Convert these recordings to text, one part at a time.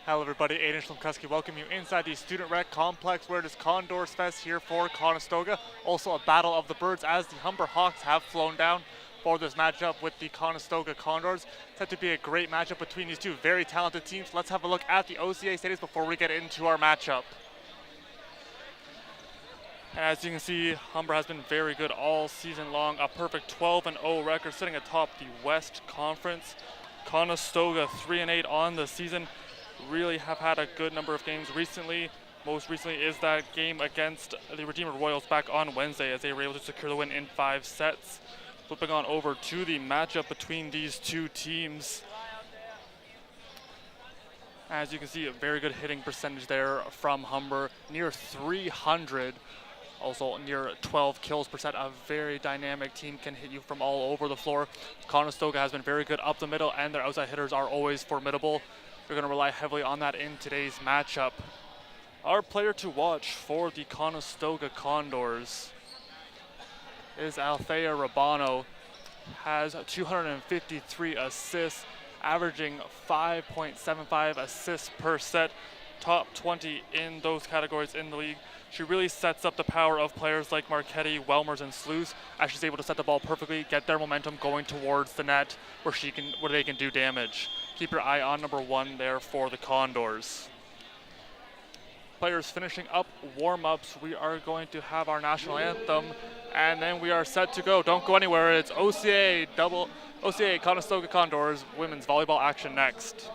Hello everybody, Aiden Shlomkuski welcome you inside the Student Rec Complex where it is Condors Fest here for Conestoga. Also a battle of the birds as the Humber Hawks have flown down for this matchup with the Conestoga Condors. Set to be a great matchup between these two very talented teams. Let's have a look at the OCAA standings before we get into our matchup. As you can see, Humber has been very good all season long. A perfect 12-0 record sitting atop the West Conference. Conestoga 3-8 on the season. Really have had a good number of games recently. Most recently is that game against the Redeemer Royals back on Wednesday as they were able to secure the win in 5 sets. Flipping on over to the matchup between these two teams. As you can see, a very good hitting percentage there from Humber, near 300. Also near 12 kills per set. A very dynamic team, can hit you from all over the floor. Conestoga has been very good up the middle and their outside hitters are always formidable. They're going to rely heavily on that in today's matchup. Our player to watch for the Conestoga Condors is Althea Rabano. Has 253 assists, averaging 5.75 assists per set. Top 20 in those categories in the league. She really sets up the power of players like Marchetti, Welmers, and Sluice as she's able to set the ball perfectly, get their momentum going towards the net where they can do damage. Keep your eye on number 1 there for the Condors. Players finishing up warm-ups. We are going to have our national anthem, and then we are set to go. Don't go anywhere. It's OCAA Conestoga Condors women's volleyball action next.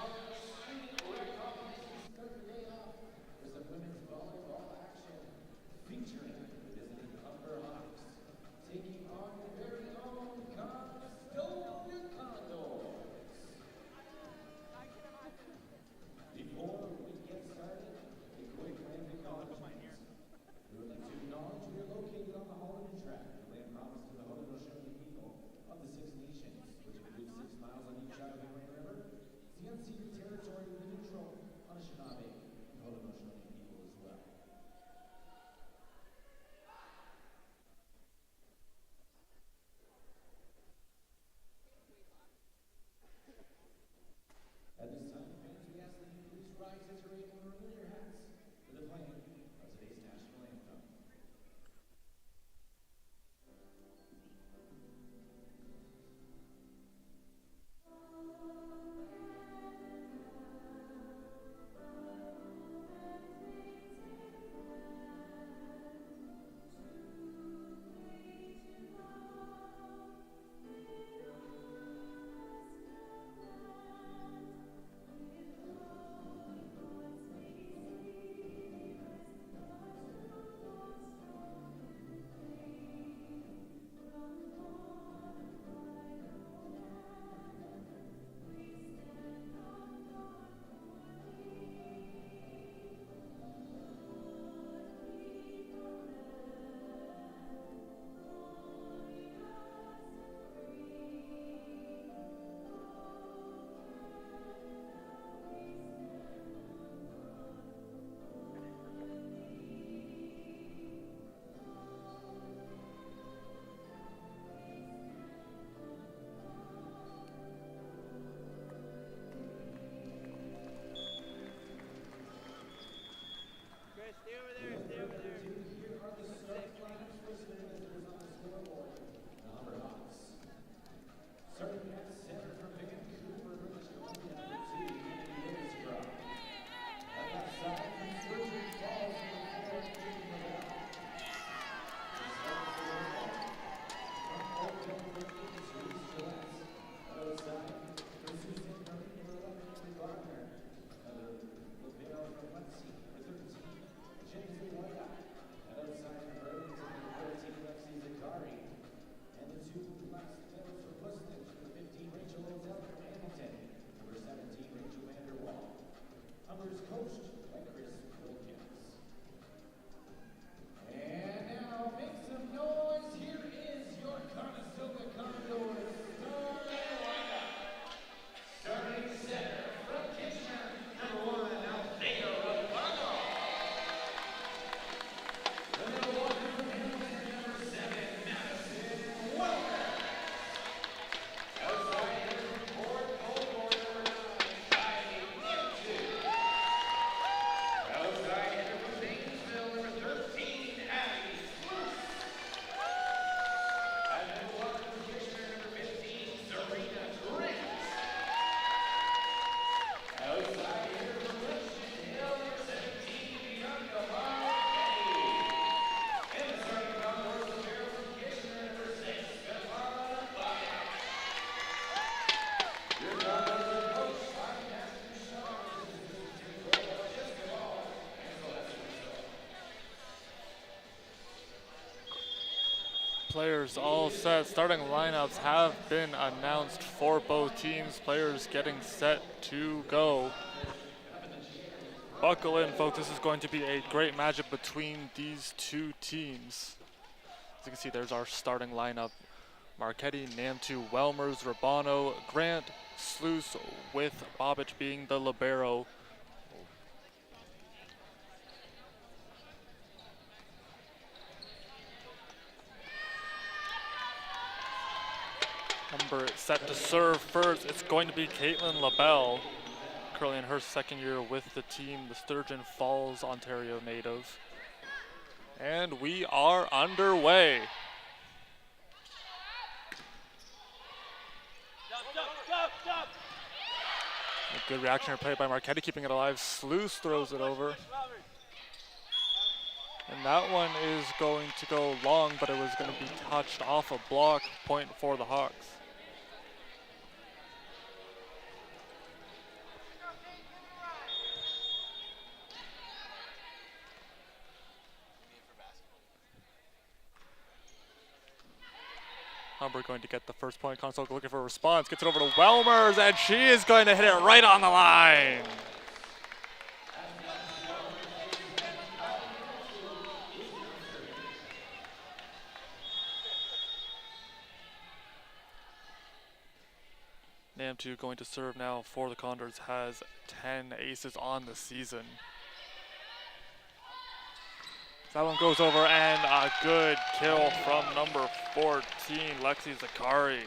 Players all set. Starting lineups have been announced for both teams. Players getting set to go. Buckle in, folks. This is going to be a great matchup between these two teams. As you can see, there's our starting lineup. Marquetti, Namtu, Welmers, Rabano, Grant, Sluice, with Bobic being the libero. Humber set to serve first. It's going to be Caitlin LaBelle, currently in her second year with the team, the Sturgeon Falls, Ontario native. And we are underway. A good reactionary play by Marquetti, keeping it alive. Sluice throws it over. And that one is going to go long, but it was going to be touched off a block. Point for the Hawks. Humber going to get the first point. Conestoga looking for a response. Gets it over to Welmers, and she is going to hit it right on the line. Namtu going to serve now for the Condors, has 10 aces on the season. That one goes over, and a good kill from number 14, Lexi Zakari.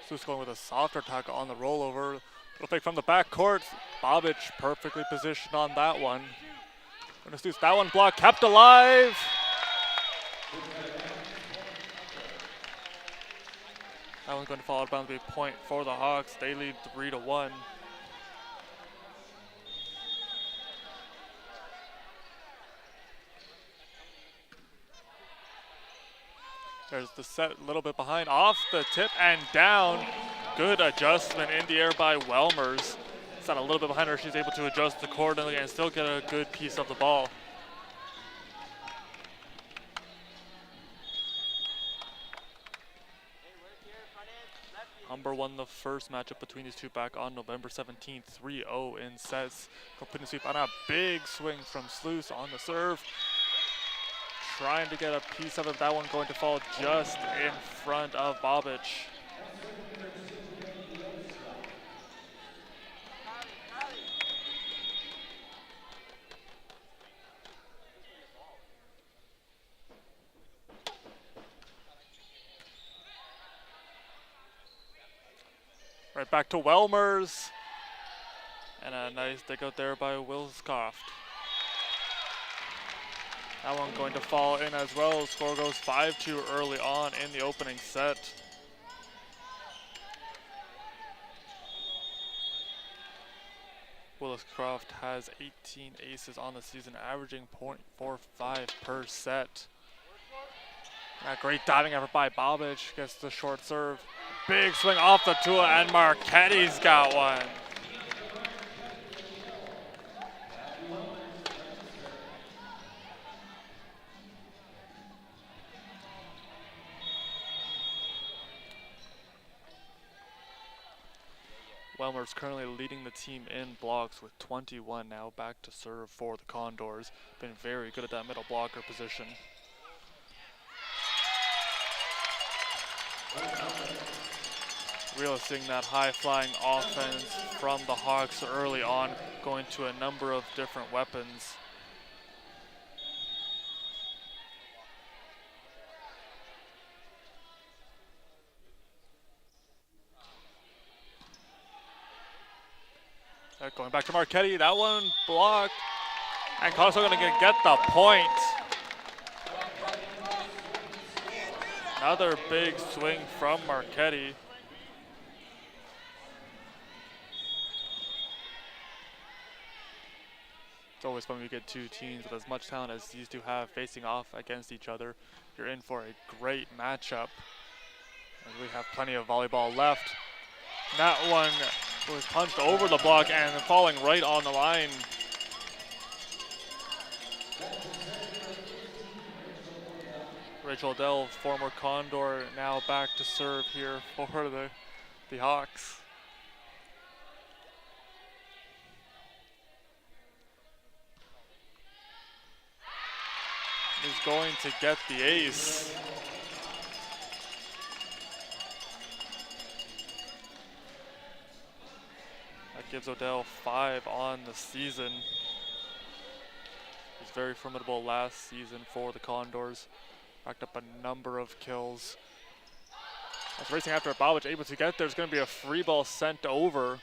Sluice going with a softer tackle on the rollover. Little fake from the back court. Bobic perfectly positioned on that one. That one blocked, kept alive. That one's going to fall out of bounds, be a point for the Hawks. They lead 3-1. There's the set, a little bit behind, off the tip and down. Good adjustment in the air by Welmers. It's not a little bit behind her. She's able to adjust accordingly and still get a good piece of the ball. Humber won the first matchup between these two back on November 17th, 3-0 in sets. Completing sweep on a big swing from Sluice on the serve. Trying to get a piece of it. That one going to fall just in front of Bobic. Right back to Welmers. And a nice dig out there by Wilscroft. That one going to fall in as well. Score goes 5-2 early on in the opening set. Williscroft has 18 aces on the season, averaging .45 per set. A great diving effort by Bobic, gets the short serve. Big swing off the Tua, and Marquetti's got one. Welmer's currently leading the team in blocks with 21 now, back to serve for the Condors. Been very good at that middle blocker position. Really seeing that high-flying offense from the Hawks early on, going to a number of different weapons. Going back to Marquetti, that one blocked. And Conestoga going to get the point. Another big swing from Marquetti. It's always fun when you get two teams with as much talent as these two have facing off against each other. You're in for a great matchup. And we have plenty of volleyball left. That one was punched over the block and falling right on the line. Rachel Dell, former Condor, now back to serve here for the Hawks. Is going to get the ace. That gives Odell 5 on the season. He's very formidable last season for the Condors. Racked up a number of kills. As racing after Bobic able to get there, there's going to be a free ball sent over.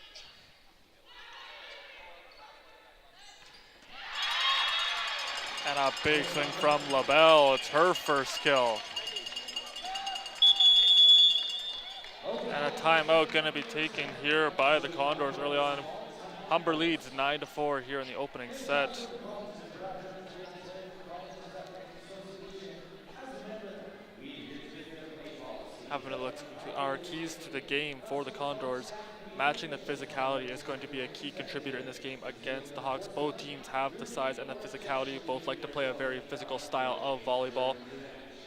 And a big swing from LaBelle. It's her first kill. And a timeout going to be taken here by the Condors early on. Humber leads 9-4 here in the opening set. Having a look at our keys to the game for the Condors. Matching the physicality is going to be a key contributor in this game against the Hawks. Both teams have the size and the physicality. Both like to play a very physical style of volleyball.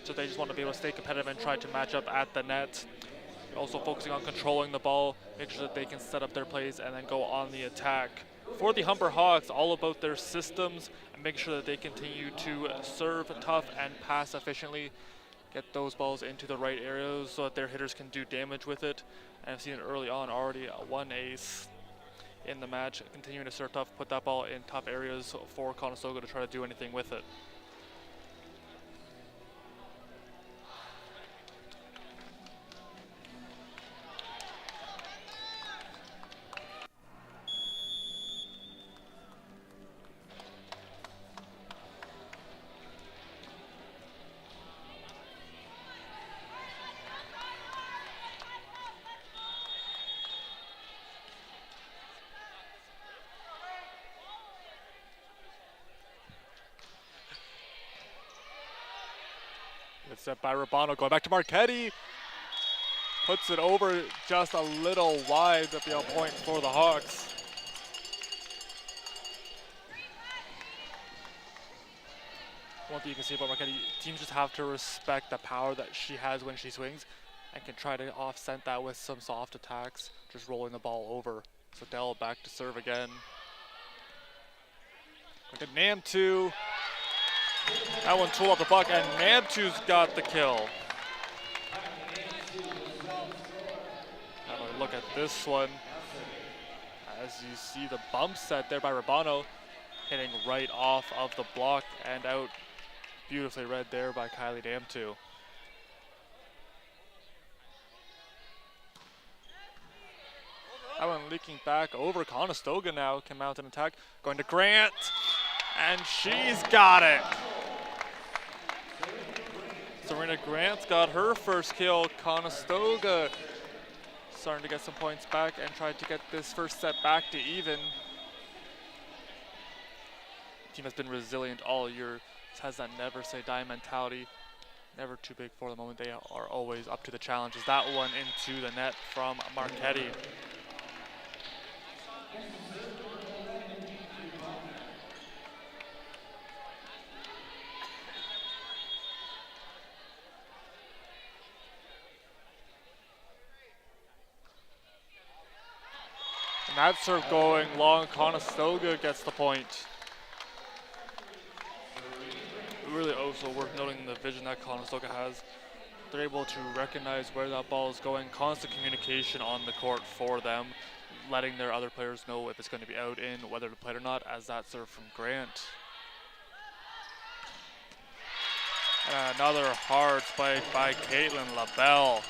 So they just want to be able to stay competitive and try to match up at the net. Also focusing on controlling the ball, make sure that they can set up their plays and then go on the attack. For the Humber Hawks, all about their systems and make sure that they continue to serve tough and pass efficiently. Get those balls into the right areas so that their hitters can do damage with it. And I've seen it early on already, one ace in the match. Continuing to serve tough, put that ball in tough areas for Conestoga to try to do anything with it. Good set by Rabano, going back to Marchetti. Puts it over just a little wide. That'll be a point for the Hawks. One thing you can see about Marchetti, teams just have to respect the power that she has when she swings and can try to offset that with some soft attacks, just rolling the ball over. So Dell back to serve again. Look at Namtu. That one tooled off the block, and Namtu's got the kill. Have a look at this one. As you see the bump set there by Rabano, hitting right off of the block and out. Beautifully read there by Kylie Namtu. That one leaking back over. Conestoga now can mount an attack. Going to Grant, and she's got it. Serena Grant's got her first kill. Conestoga starting to get some points back and try to get this first set back to even. The team has been resilient all year. Has that never say die mentality. Never too big for the moment. They are always up to the challenges. That one into the net from Marchetti. And that serve going long. Conestoga gets the point. Really also worth noting the vision that Conestoga has. They're able to recognize where that ball is going. Constant communication on the court for them, letting their other players know if it's going to be out, in, whether to play it or not, as that serve from Grant. And another hard spike by Caitlin LaBelle.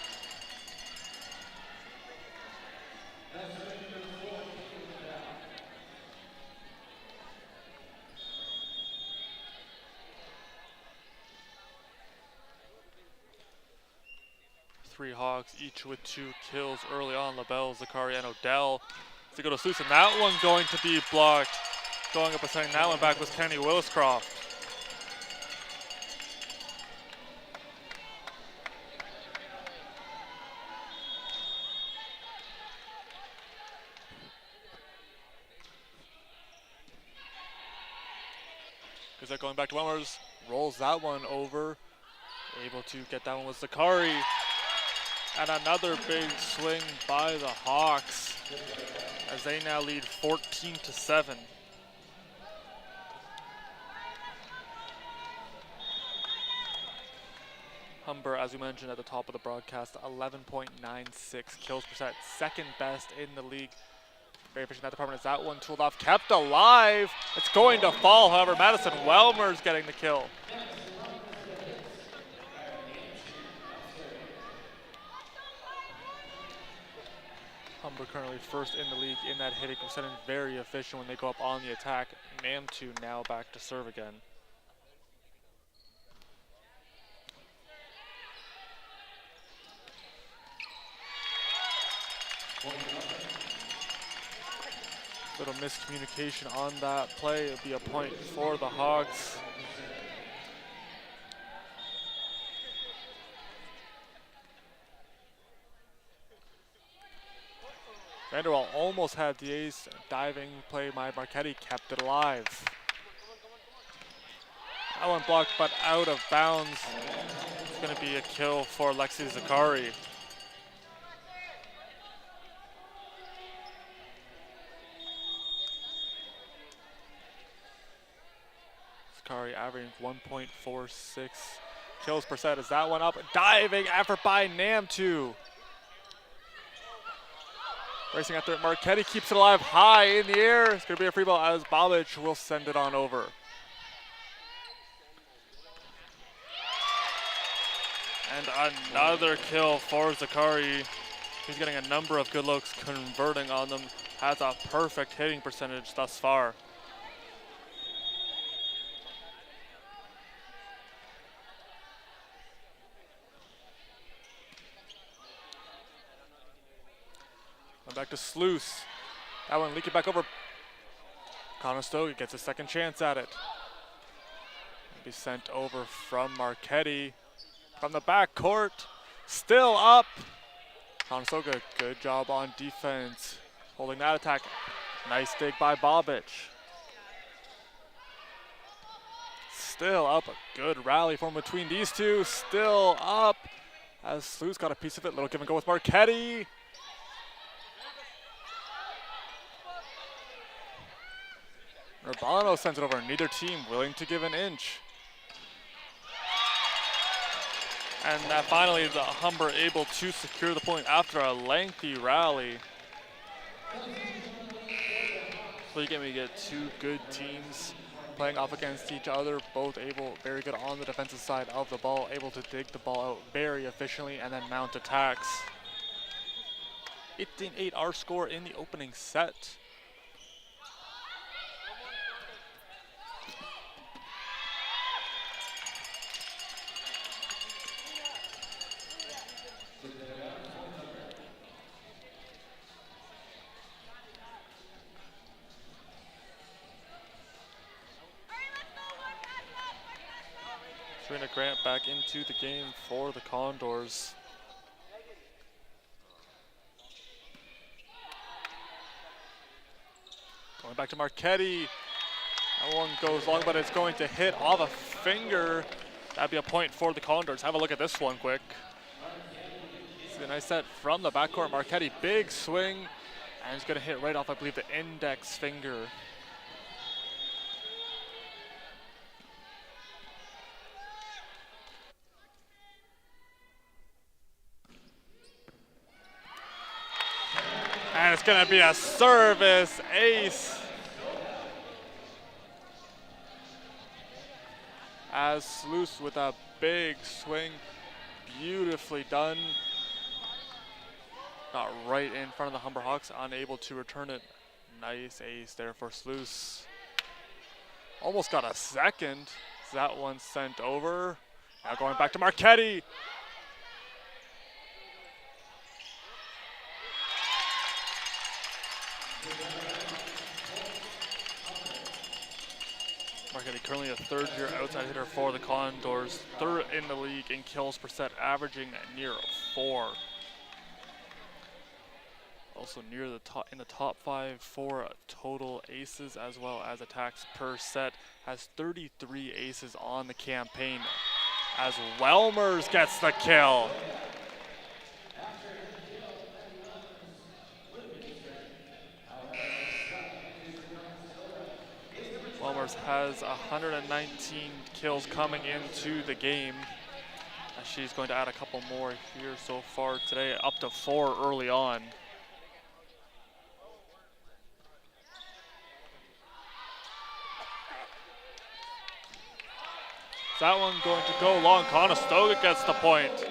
Three Hawks, each with 2 kills early on. LaBelle, Zakari, and Odell to go to Sluice, and that one going to be blocked. going up and setting that one back was Kenny Williscroft. Because going back to Wentworth, rolls that one over. Able to get that one with Zakari. And another big swing by the Hawks as they now lead 14-7. Humber, as we mentioned at the top of the broadcast, 11.96 kills percent, second best in the league. Very efficient in that department as that one tooled off, kept alive. It's going to fall, however. Madison Welmer's getting the kill. Humber currently first in the league in that hitting percentage, very efficient when they go up on the attack. Namtu now back to serve again. Little miscommunication on that play. It'll be a point for the Hogs. Vanderwall almost had the ace. Diving play by Marchetti kept it alive. That one blocked but out of bounds. It's going to be a kill for Lexi Zakari. Zakari averaging 1.46 kills per set. Is that one up? Diving effort by Namtu. Racing after it, Marchetti keeps it alive high in the air. It's going to be a free ball as Bobic will send it on over. And another kill for Zakari. He's getting a number of good looks, converting on them. Has a perfect hitting percentage thus far. Back to Sluice. That one leaking back over. Conestoga gets a second chance at it. Be sent over from Marchetti. From the back court. Still up. Conestoga, good job on defense. Holding that attack. Nice dig by Bobic. Still up. A good rally from between these two. Still up. As Sluice got a piece of it. Little give and go with Marchetti. Urbano sends it over, neither team willing to give an inch. And finally the Humber able to secure the point after a lengthy rally. So you get two good teams playing off against each other, both very good on the defensive side of the ball, able to dig the ball out very efficiently and then mount attacks. 18-8 our score in the opening set. Serena Grant back into the game for the Condors. Going back to Marchetti. That one goes long, but it's going to hit off a finger. That'd be a point for the Condors. Have a look at this one quick. See a nice set from the backcourt. Marchetti, big swing, and it's going to hit right off, I believe, the index finger. And it's going to be a service ace. As Sluice with a big swing, beautifully done. Got right in front of the Humber Hawks, unable to return it. Nice ace there for Sluice. Almost got a second. That one sent over. Now going back to Marchetti. Marquetti currently a third-year outside hitter for the Condors, third in the league in kills per set, averaging near 4. Also near the top in the top 5 for total aces as well as attacks per set. Has 33 aces on the campaign. As Welmers gets the kill. Welmers has 119 kills coming into the game. And she's going to add a couple more here so far today, up to 4 early on. Is that one going to go long? Conestoga gets the point.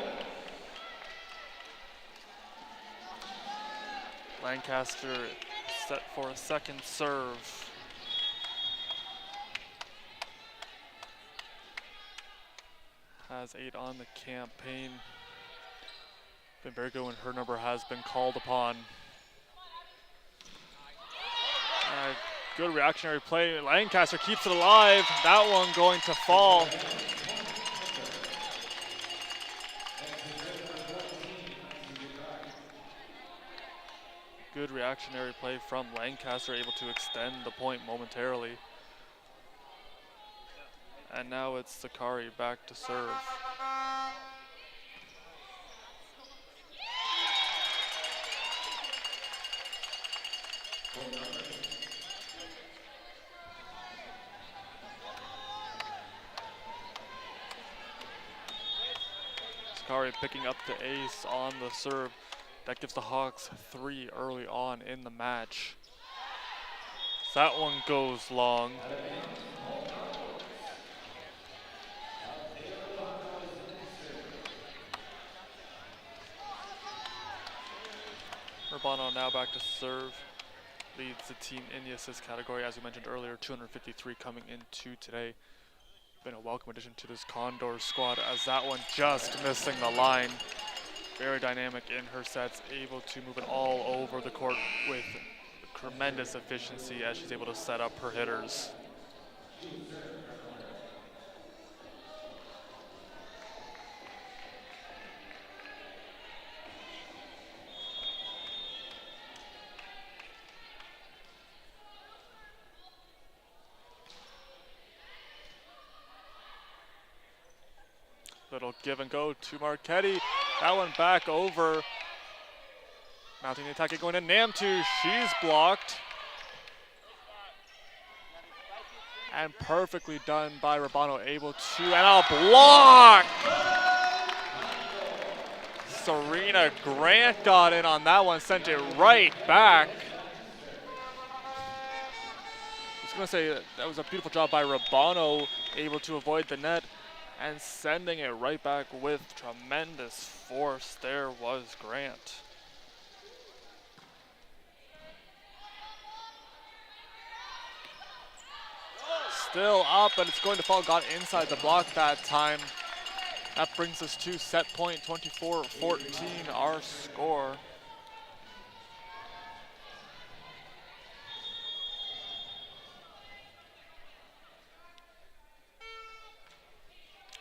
Lancaster set for a second serve. Has 8 on the campaign. Been very good when her number has been called upon. Good reactionary play. Lancaster keeps it alive. That one going to fall. Good reactionary play from Lancaster, able to extend the point momentarily. And now it's Sakari back to serve. Sakari picking up the ace on the serve. That gives the Hawks 3 early on in the match. That one goes long. Urbano now back to serve. Leads the team in the assist category, as we mentioned earlier, 253 coming into today. Been a welcome addition to this Condor squad, as that one just missing the line. Very dynamic in her sets, able to move it all over the court with tremendous efficiency as she's able to set up her hitters. Little give and go to Marquetti. That one back over. Mounting the attack, going in. Namtu, she's blocked. And perfectly done by Urbano, able to, and a block! Serena Grant got in on that one, sent it right back. I was gonna say that was a beautiful job by Urbano, able to avoid the net and sending it right back with tremendous force. There was Grant. Still up, but it's going to fall. Got inside the block that time. That brings us to set point, 24-14, our score.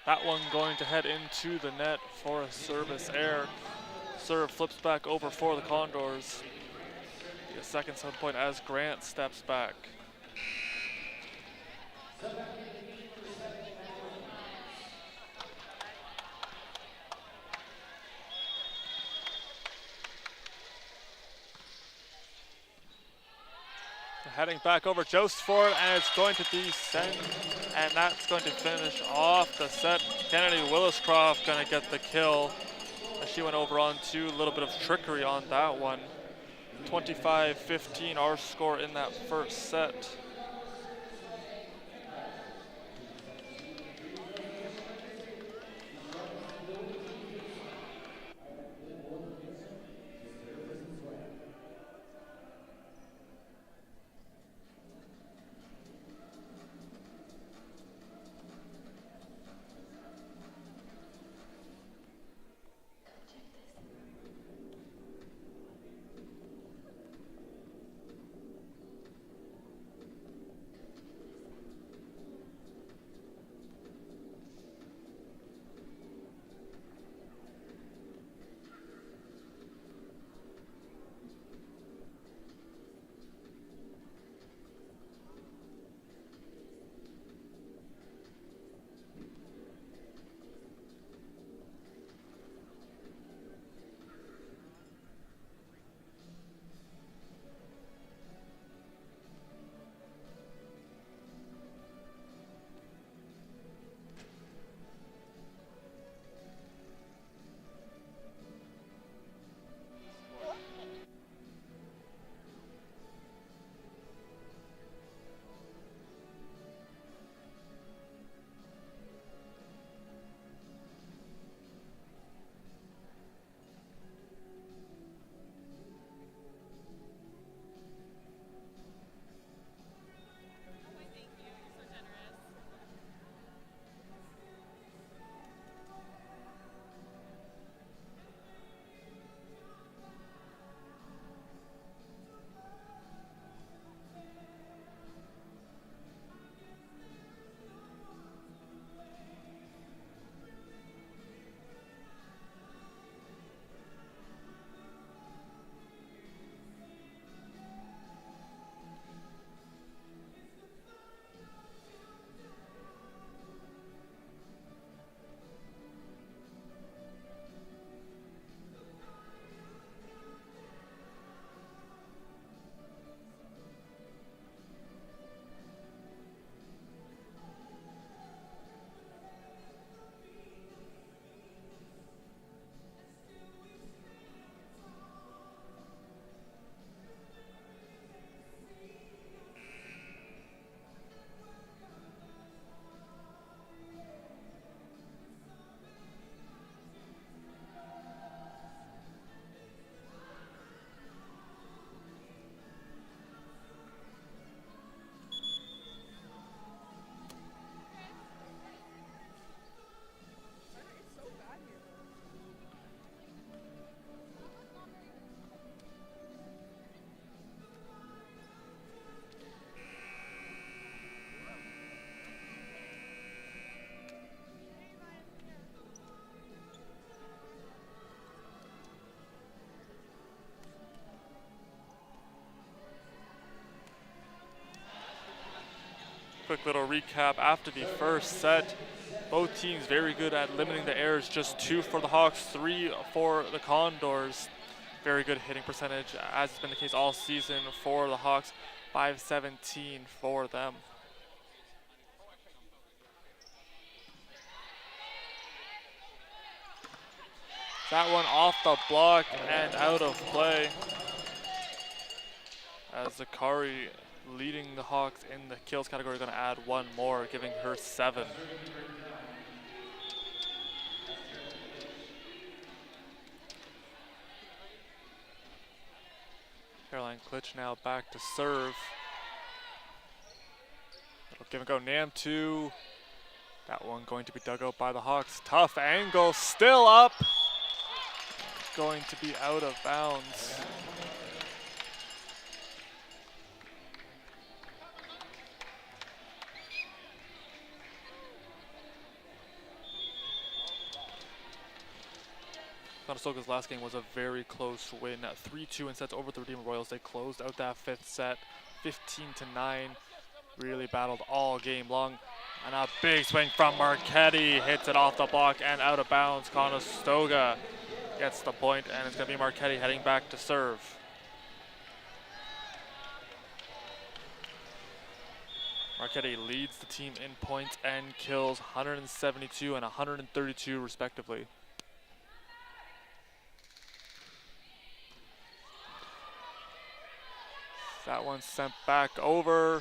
That one going to head into the net for a service error. Serve flips back over for the Condors. A second set point as Grant steps back. Heading back over Jost for it, and it's going to be sent, and that's going to finish off the set. Kennedy Williscroft going to get the kill as she went over on 2. A little bit of trickery on that one. 25-15 our score in that first set. quick little recap after the first set. Both teams very good at limiting the errors, just 2 for the Hawks, 3 for the Condors. Very good hitting percentage, as has been the case all season for the Hawks, 517 for them. That one off the block and out of play, as Zakari, leading the Hawks in the kills category, going to add 1 more, giving her 7. Caroline Klitsch now back to serve. It'll give and go. Nam2. That one going to be dug out by the Hawks. Tough angle, still up. Going to be out of bounds. Conestoga's last game was a very close win, 3-2 in sets over the Redeemer Royals. They closed out that 5th set, 15-9. Really battled all game long. And a big swing from Marchetti, hits it off the block and out of bounds. Conestoga gets the point, and it's going to be Marchetti heading back to serve. Marchetti leads the team in points and kills, 172 and 132 respectively. That one sent back over.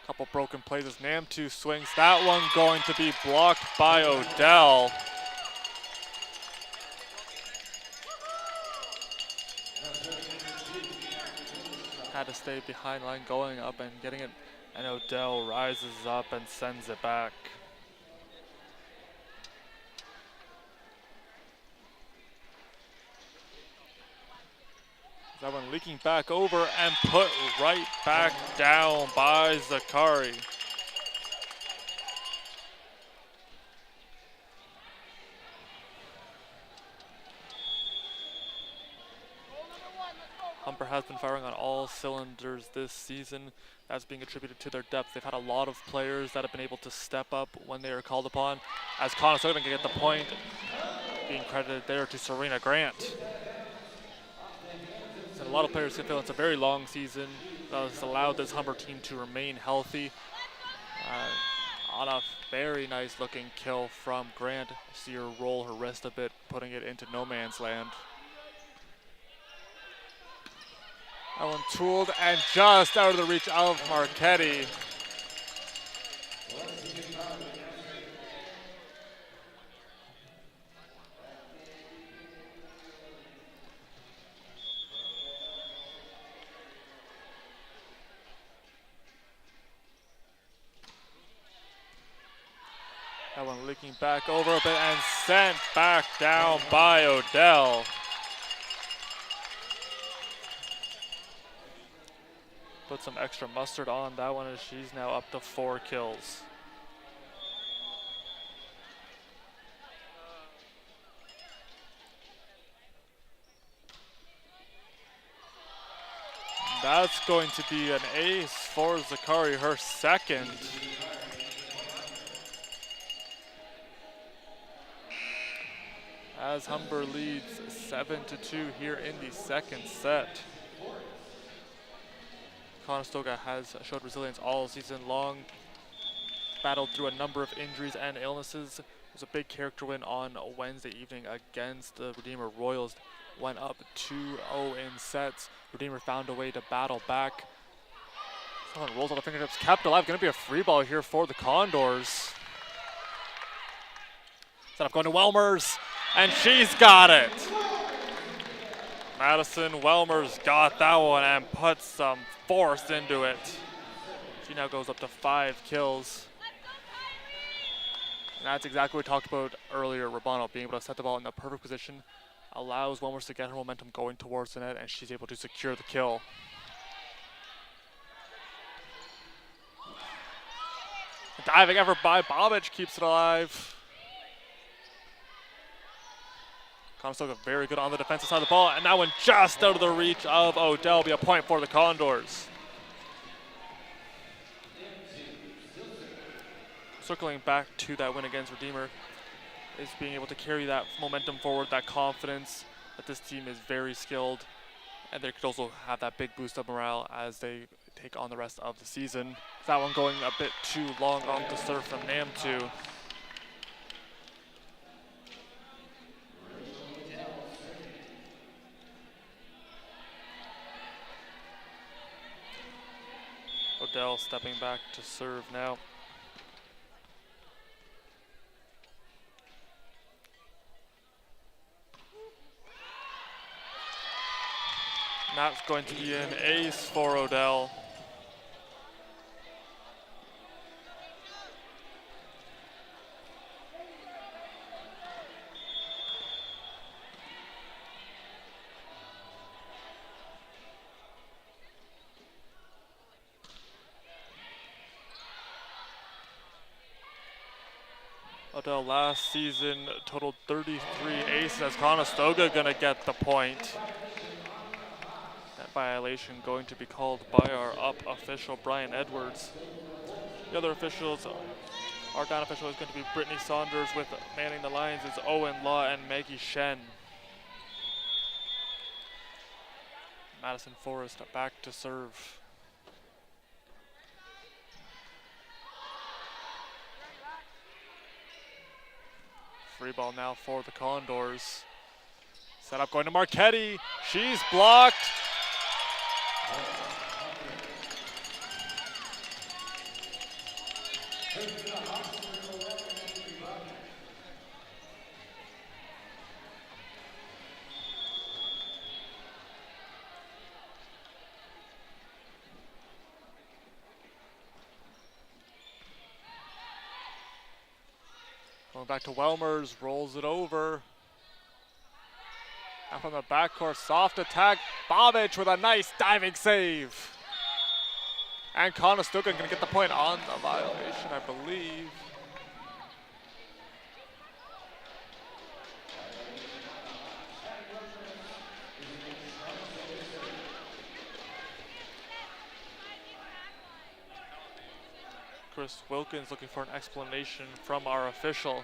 Couple broken plays as Nam2 swings. That one going to be blocked by Odell. Had to stay behind line, going up and getting it, and Odell rises up and sends it back. That one leaking back over and put right back down by Zakari. Humber has been firing on all cylinders this season. That's being attributed to their depth. They've had a lot of players that have been able to step up when they are called upon. As Conestoga can get the point, being credited there to Serena Grant. And a lot of players can feel it's a very long season. It's allowed this Humber team to remain healthy. On a very nice looking kill from Grant. See her roll her wrist a bit, putting it into no man's land. That one tooled and just out of the reach of Marchetti. That one leaking back over a bit and sent back down by Odell. Put some extra mustard on that one as she's now up to 4 kills. That's going to be an ace for Zakari, her second. As Humber leads 7-2 here in the second set. Conestoga has showed resilience all season long, battled through a number of injuries and illnesses. It was a big character win on Wednesday evening against the Redeemer Royals. Went up 2-0 in sets. Redeemer found a way to battle back. Someone rolls on the fingertips, kept alive. Going to be a free ball here for the Condors. Set up going to Welmers, and she's got it. Madison Welmers got that one and put some force into it. She now goes up to 5 kills. And that's exactly what we talked about earlier. Rabano being able to set the ball in the perfect position allows Welmers to get her momentum going towards the net, and she's able to secure the kill. Diving effort by Bobic keeps it alive. Conestoga very good on the defensive side of the ball, and that one just out of the reach of Odell. Be a point for the Condors. circling back to that win against Redeemer, is being able to carry that momentum forward, that confidence that this team is very skilled, and they could also have that big boost of morale as they take on the rest of the season. That one going a bit too long off the serve from Nam2. Odell stepping back to serve now. And that's going to be an ace for Odell. Odell last season totaled 33 aces as Conestoga gonna get the point. That violation going to be called by our up official, Brian Edwards. The other officials, our down official is going to be Brittany Saunders. With manning the lines is Owen Law and Maggie Shen. Madison Forrest back to serve. Free ball now for the Condors. Set up going to Marchetti. She's blocked. Going back to Welmers, rolls it over. And from the backcourt, soft attack. Bobic with a nice diving save. And Conestoga gonna get the point on the violation, I believe. Chris Wilkins looking for an explanation from our official.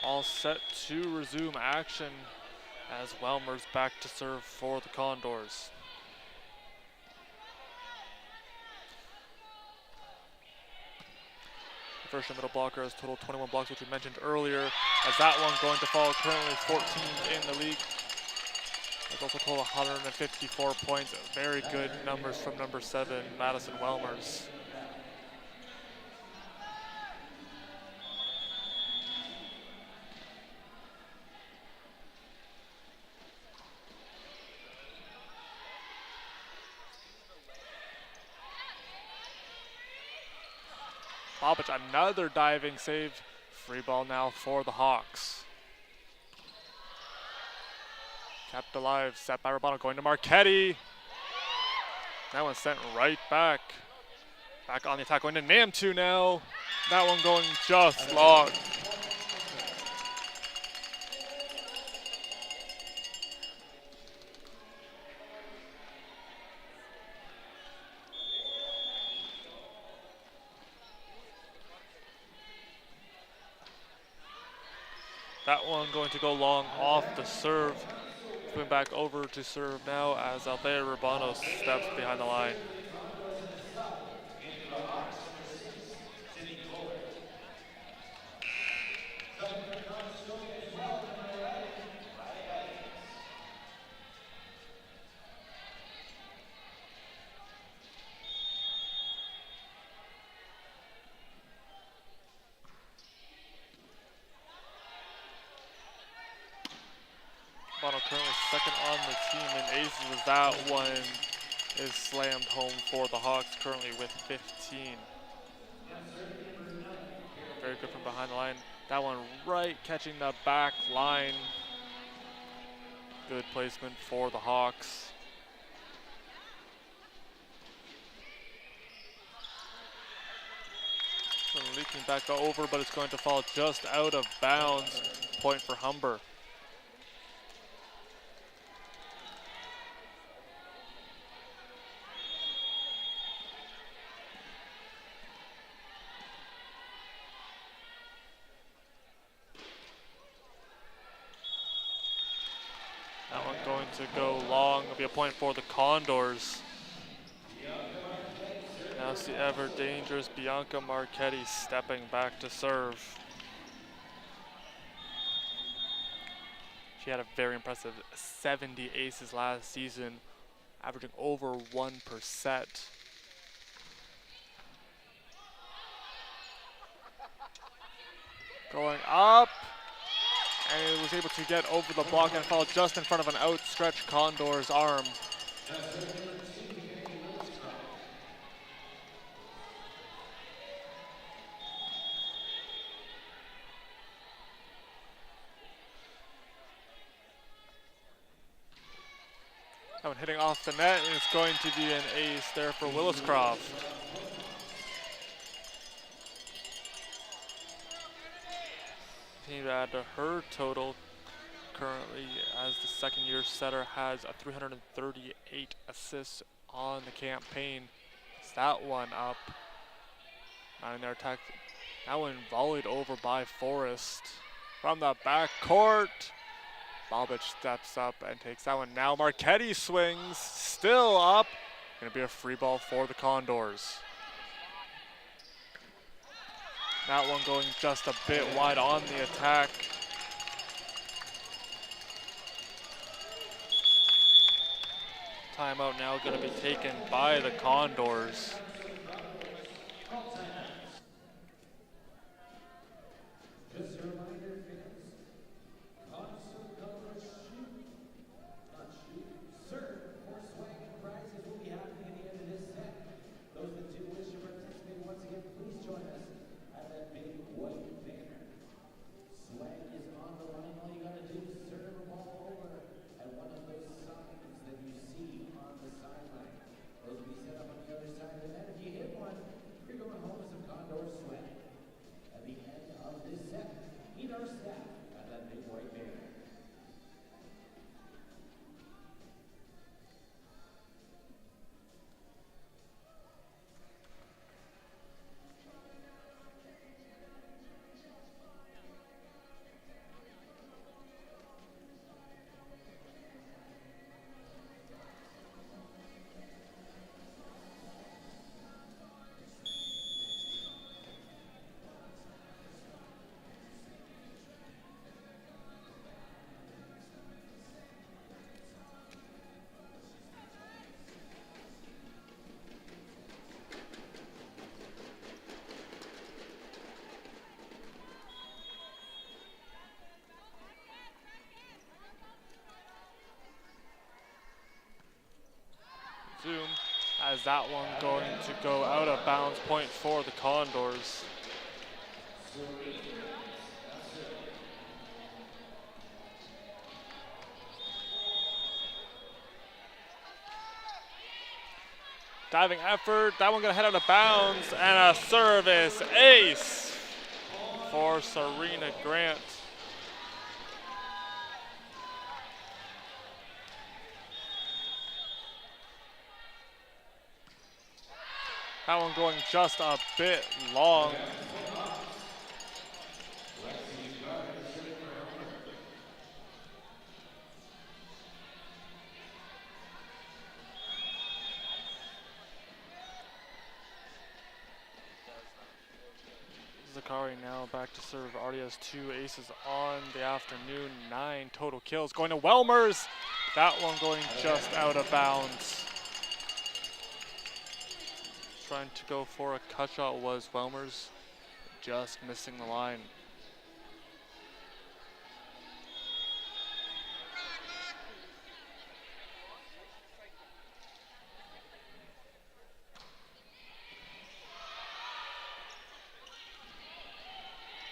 All set to resume action as Welmer's back to serve for the Condors. First and middle blocker has total 21 blocks, which we mentioned earlier, as that one going to fall currently 14th in the league. There's also total 154 points. Very good numbers from number 7, Madison Welmers. Bobic, another diving save. Free ball now for the Hawks. Kept alive, set by Rabano, going to Marchetti. That one sent right back. Back on the attack, going to Nam2 now. That one going just long. That one going to go long off the serve. Going back over to serve now as Althea Rubano steps behind the line. Bono currently second on the team in aces as that one is slammed home for the Hawks, currently with 15. Very good from behind the line. That one right catching the back line. Good placement for the Hawks. Leaking back over, but it's going to fall just out of bounds. Point for Humber. That one going to go long. It'll be a point for the Condors. Now it's the ever dangerous Bianca Marchetti stepping back to serve. She had a very impressive 70 aces last season, averaging over 1%. Going up, and it was able to get over the block and fall just in front of an outstretched Condor's arm. That one hitting off the net, and it's going to be an ace there for Williscroft. Continue to add to her total. Currently, as the second-year setter, has a 338 assists on the campaign. It's that one up. Not in their attack. That one volleyed over by Forrest. From the back court, Bobic steps up and takes that one. Now Marchetti swings, still up. Gonna be a free ball for the Condors. That one going just a bit wide on the attack. Timeout now going to be taken by the Condors. Just a reminder, fans, Conestoga College serve for swag and prizes will be happening at the end of this set. Those that do wish to participate once again, please join us at that big white banner. Swag is on the line. All you got to do is serve a ball over at one of those signs that you see on the sideline. Those will be set up on the other side of the net. If you hit one, you're going home with some Condor swag. At the end of this set, meet our staff at that big white banner. Zoom, as that one going to go out of bounds, point for the Condors. Diving effort, that one gonna head out of bounds, and a service ace for Serena Grant. That one going just a bit long. Zakari now back to serve. Already has 2 aces on the afternoon, 9 total kills. Going to Welmers. That one going just out of bounds. Trying to go for a cut shot was Welmers, just missing the line.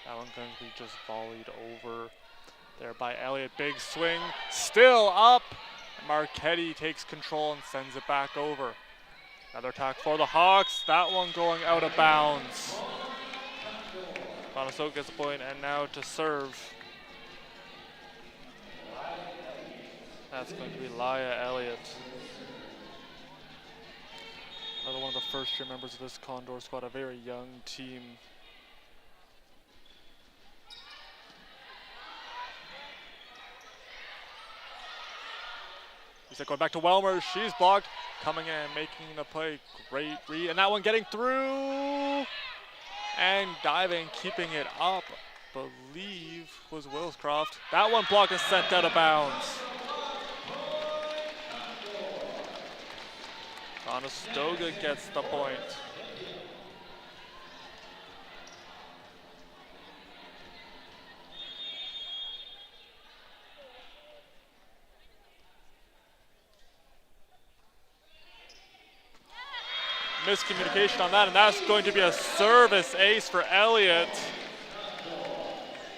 That one going to be just volleyed over there by Elliott. Big swing, still up. Marchetti takes control and sends it back over. Another attack for the Hawks. That one going out of bounds. Conestoga gets a point, and now to serve. That's going to be Laya Elliott. Another one of the first-year members of this Condor squad, a very young team. He's going back to Welmer. She's blocked. Coming in and making the play. Great read. And that one getting through. And diving, keeping it up. Believe was Williscroft. That one blocked and sent out of bounds. Conestoga gets the point. Miscommunication on that, and that's going to be a service ace for Elliott.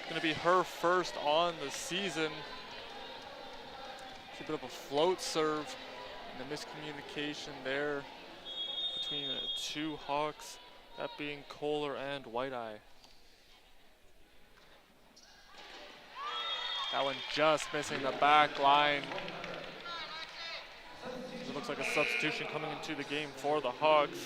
Going to be her first on the season. It's a bit of a float serve, and the miscommunication there between the two Hawks, that being Kohler and White-Eye. That one just missing the back line. It looks like a substitution coming into the game for the Hawks.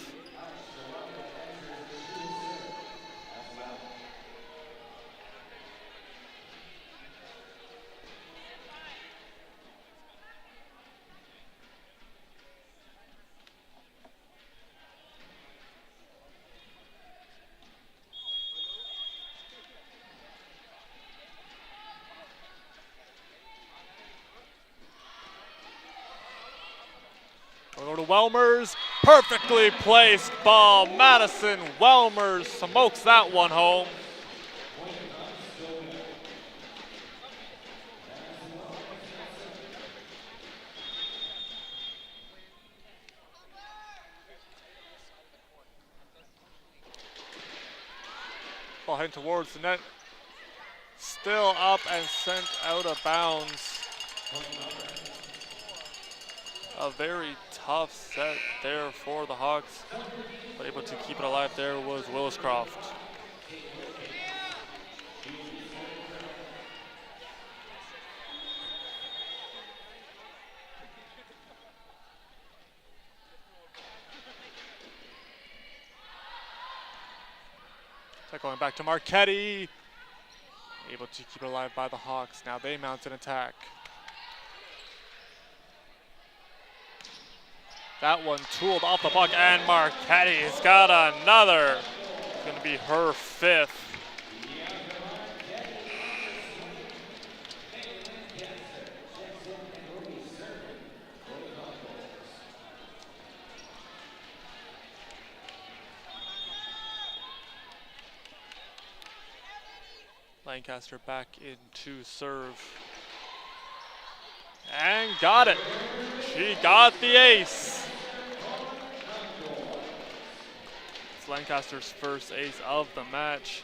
We'll go to Welmers, perfectly placed ball. Madison Welmers smokes that one home. Ball heading towards the net. Still up and sent out of bounds. A very tough set there for the Hawks, but able to keep it alive there was Williscroft. So going back to Marchetti, able to keep it alive by the Hawks. Now they mount an attack. That one tooled off the puck, and Marchetti's got another. It's going to be her fifth. Lancaster back into serve. And got it. She got the ace. It's Lancaster's first ace of the match.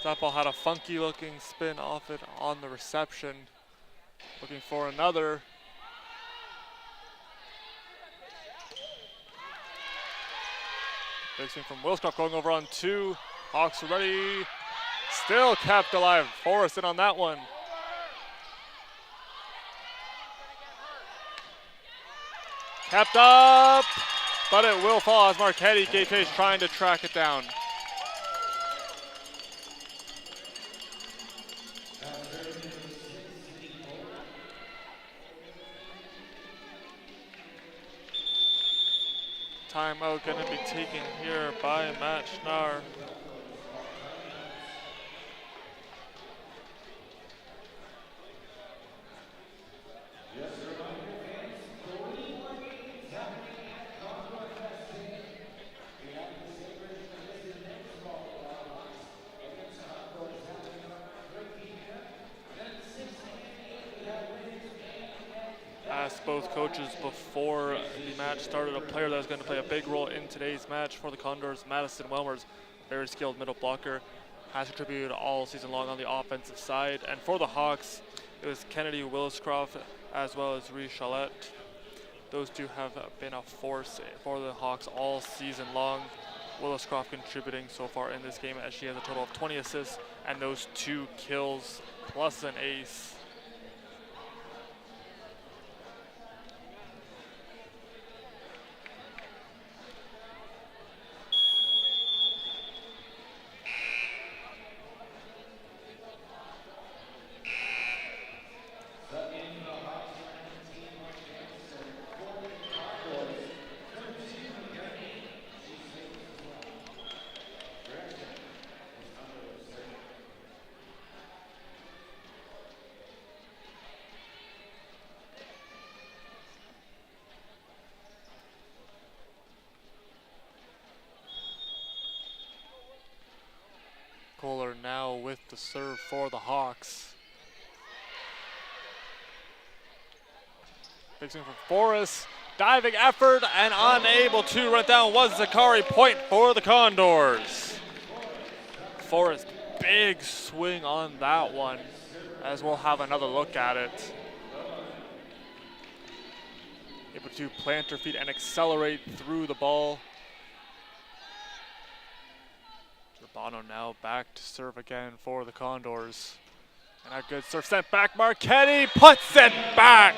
That ball had a funky looking spin off it on the reception. Looking for another. Big swing from Wilscroft going over on two. Hawks ready. Still kept alive. Forreston on that one. Kept up, but it will fall as Marchetti Gate is trying to track it down. Timeout going to be taken here by Matt Schnarr. Asked both coaches before the match started, a player that was going to play a big role in today's match for the Condors, Madison Welmers, very skilled middle blocker, has contributed all season long on the offensive side. And for the Hawks, it was Kennedy Williscroft as well as Ree Chalette. Those two have been a force for the Hawks all season long. Williscroft contributing so far in this game as she has a total of 20 assists and those 2 kills plus an ace. to serve for the Hawks. Big swing from Forrest. Diving effort and unable to run it down was Zakari. Point for the Condors. Forrest, big swing on that one, as we'll have another look at it. Able to plant her feet and accelerate through the ball. Urbano now back to serve again for the Condors. And a good serve sent back. Marchetti puts it back.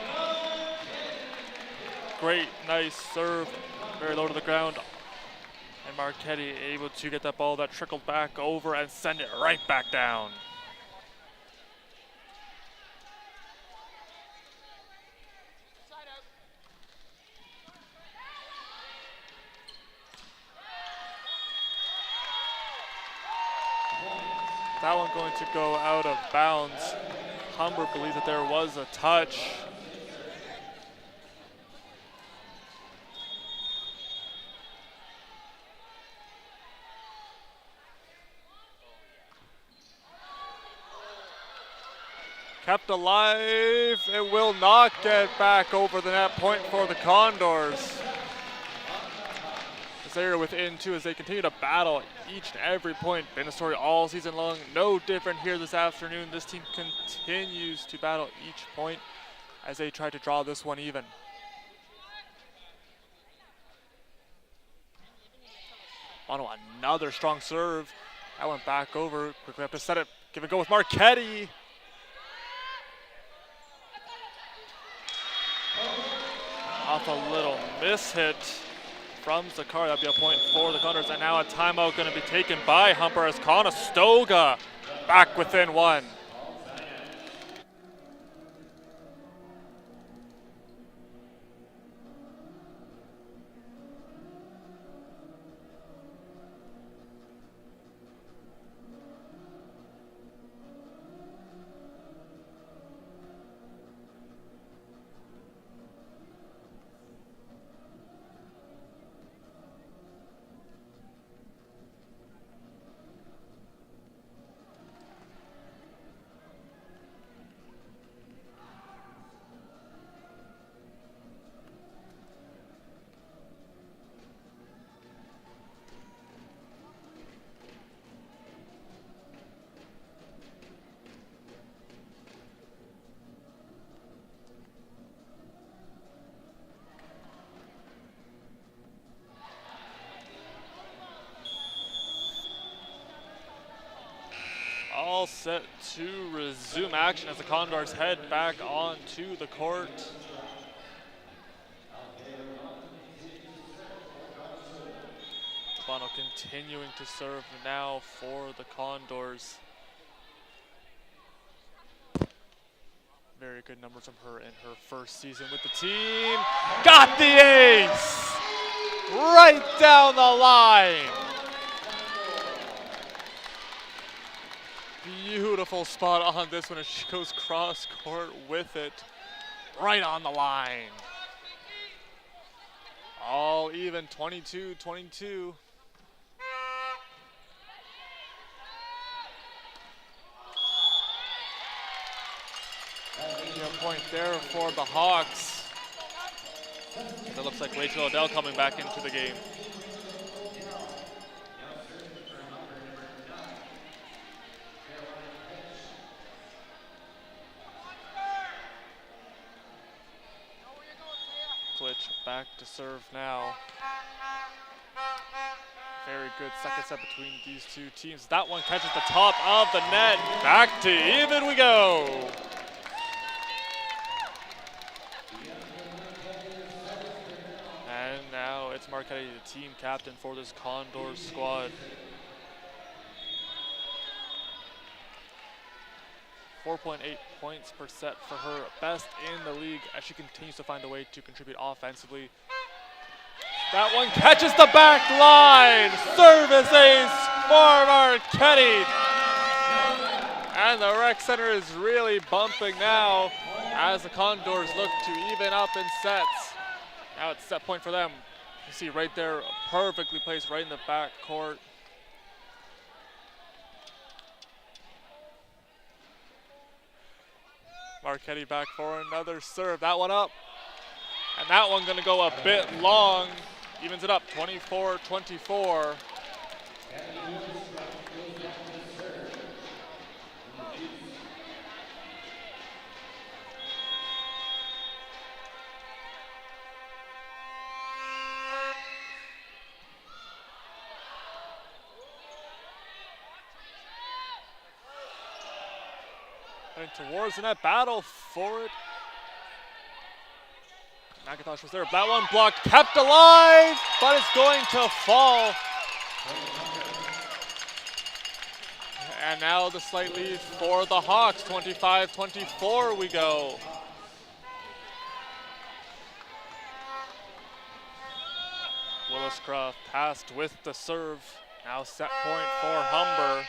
Great, nice serve, very low to the ground. And Marchetti able to get that ball that trickled back over and send it right back down. That one going to go out of bounds. Humber believes that there was a touch. Kept alive, it will not get back over the net. Point for the Condors. As they are within two as they continue to battle each and every point. Been a story all season long, no different here this afternoon. This team continues to battle each point as they try to draw this one even. Bono, another strong serve. That went back over, quickly have to set it. Give it a go with Marchetti. Off a little miss hit from Zakari. That'd be a point for the Condors. And now a timeout going to be taken by Humber as Conestoga back within one. All set to resume action as the Condors head back onto the court. Bono continuing to serve now for the Condors. Very good numbers from her in her first season with the team. Got the ace! Right down the line! Beautiful spot on this one as she goes cross court with it. Right on the line. All even, 22-22. A point there for the Hawks. It looks like Rachel Odell coming back into the game. Back to serve now. Very good second set between these two teams. That one catches the top of the net. Back to even we go. And now it's Marchetti, the team captain for this Condors squad. 4.8 points per set for her, best in the league as she continues to find a way to contribute offensively. That one catches the back line. Service ace for Marchetti. And the rec center is really bumping now as the Condors look to even up in sets. Now it's set point for them. You see right there, perfectly placed right in the back court. Marchetti back for another serve. That one up. And that one going to go a bit long. Evens it up, 24-24. Heading towards the net, battle for it. McIntosh was there. That one blocked, kept alive, but it's going to fall. And now the slight lead for the Hawks, 25-24 we go. Williscroft passed with the serve. Now set point for Humber.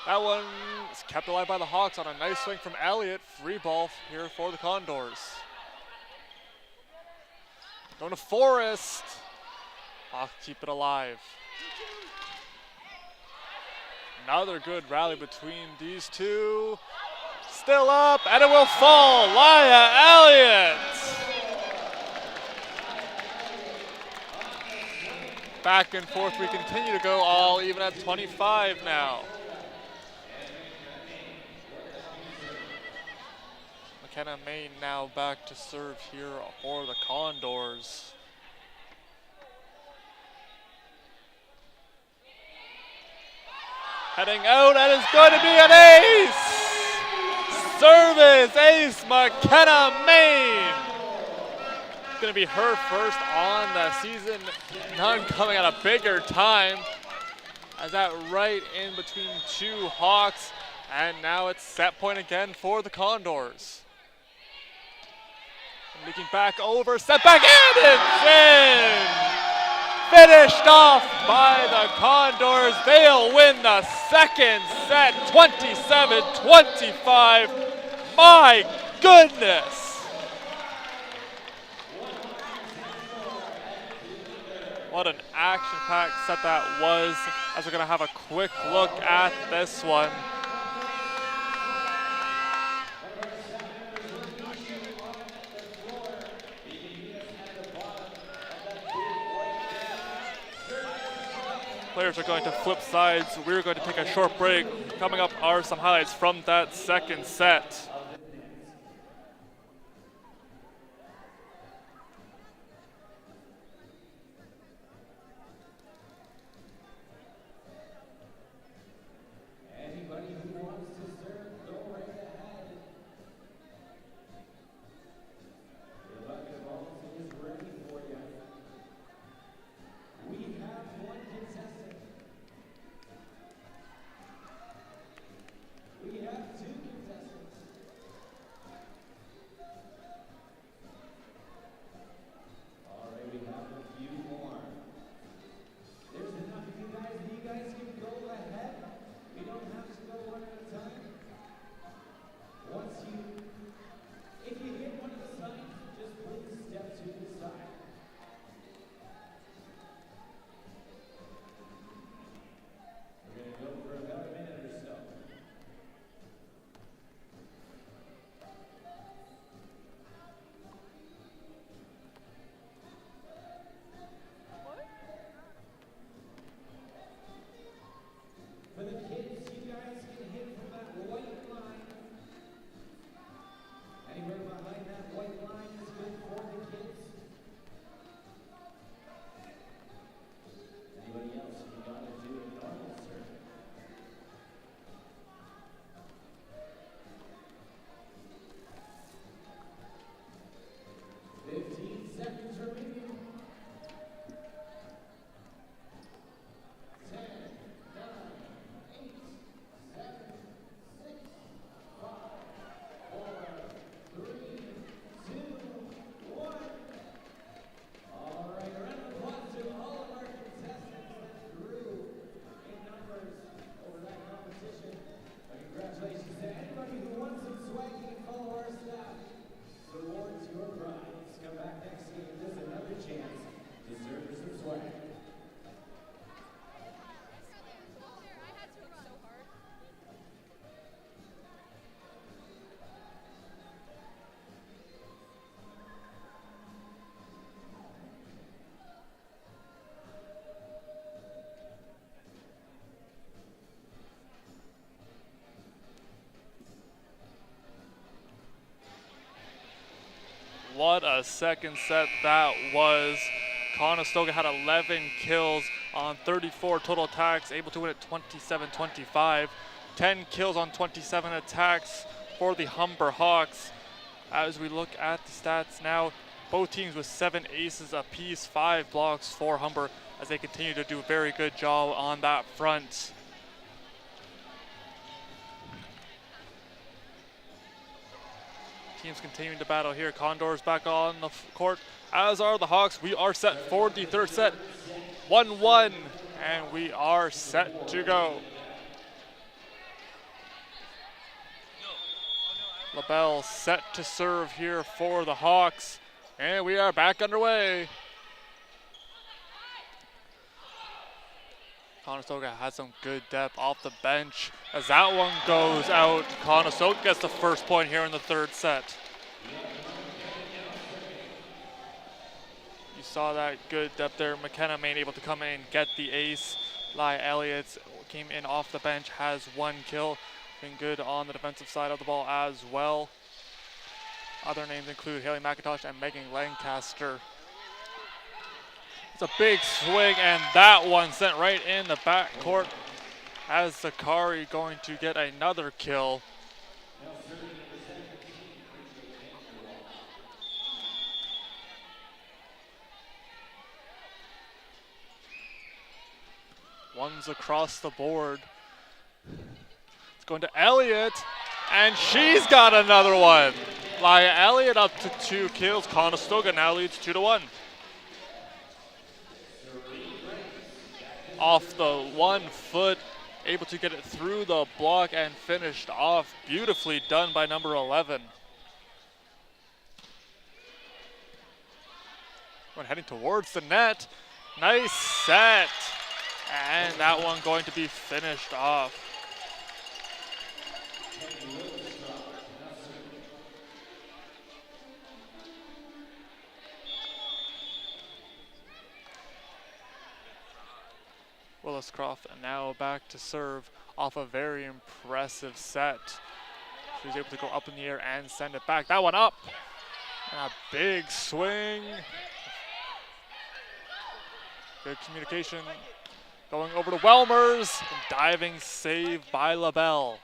That one is kept alive by the Hawks on a nice swing from Elliott. Free ball here for the Condors. Going to Forrest. Hawks keep it alive. Another good rally between these two. Still up, and it will fall. Laya Elliott. Back and forth we continue to go, all even at 25 now. McKenna Main now back to serve here for the Condors. Heading out, and it's going to be an ace! Service ace, McKenna Main! It's going to be her first on the season. None coming at a bigger time. As that right in between two Hawks. And now it's set point again for the Condors. Leaking back over, set back, and it's in! Finished off by the Condors. They'll win the second set, 27-25. My goodness! What an action-packed set that was, as we're going to have a quick look at this one. Players are going to flip sides. We're going to take a short break. Coming up are some highlights from that second set. Anybody who wants to serve, go right ahead. The bucket of balls is ready for you. We have one contestant. We have two contestants. What a second set that was. Conestoga had 11 kills on 34 total attacks, able to win it 27-25. 10 kills on 27 attacks for the Humber Hawks. As we look at the stats now, both teams with 7 aces apiece, 5 blocks for Humber as they continue to do a very good job on that front. Teams continuing to battle here. Condors back on the court, as are the Hawks. We are set for the third set. 1-1, and we are set to go. LaBelle set to serve here for the Hawks, and we are back underway. Conestoga has some good depth off the bench. As that one goes out, Conestoga gets the first point here in the third set. You saw that good depth there. McKenna Main able to come in and get the ace. Lai Elliott came in off the bench, has 1 kill. Been good on the defensive side of the ball as well. Other names include Haley McIntosh and Megan Lancaster. It's a big swing, and that one sent right in the backcourt as Zakari going to get another kill. One's across the board. It's going to Elliott, and she's got another one. Laya Elliott up to 2 kills. Conestoga now leads 2-1. Off the 1 foot, able to get it through the block and finished off. Beautifully done by number 11. When heading towards the net, nice set. And that one going to be finished off. Willis Croft now back to serve off a very impressive set. She was able to go up in the air and send it back. That one up. And a big swing. Good communication. Going over to Welmers. Diving save by LaBelle.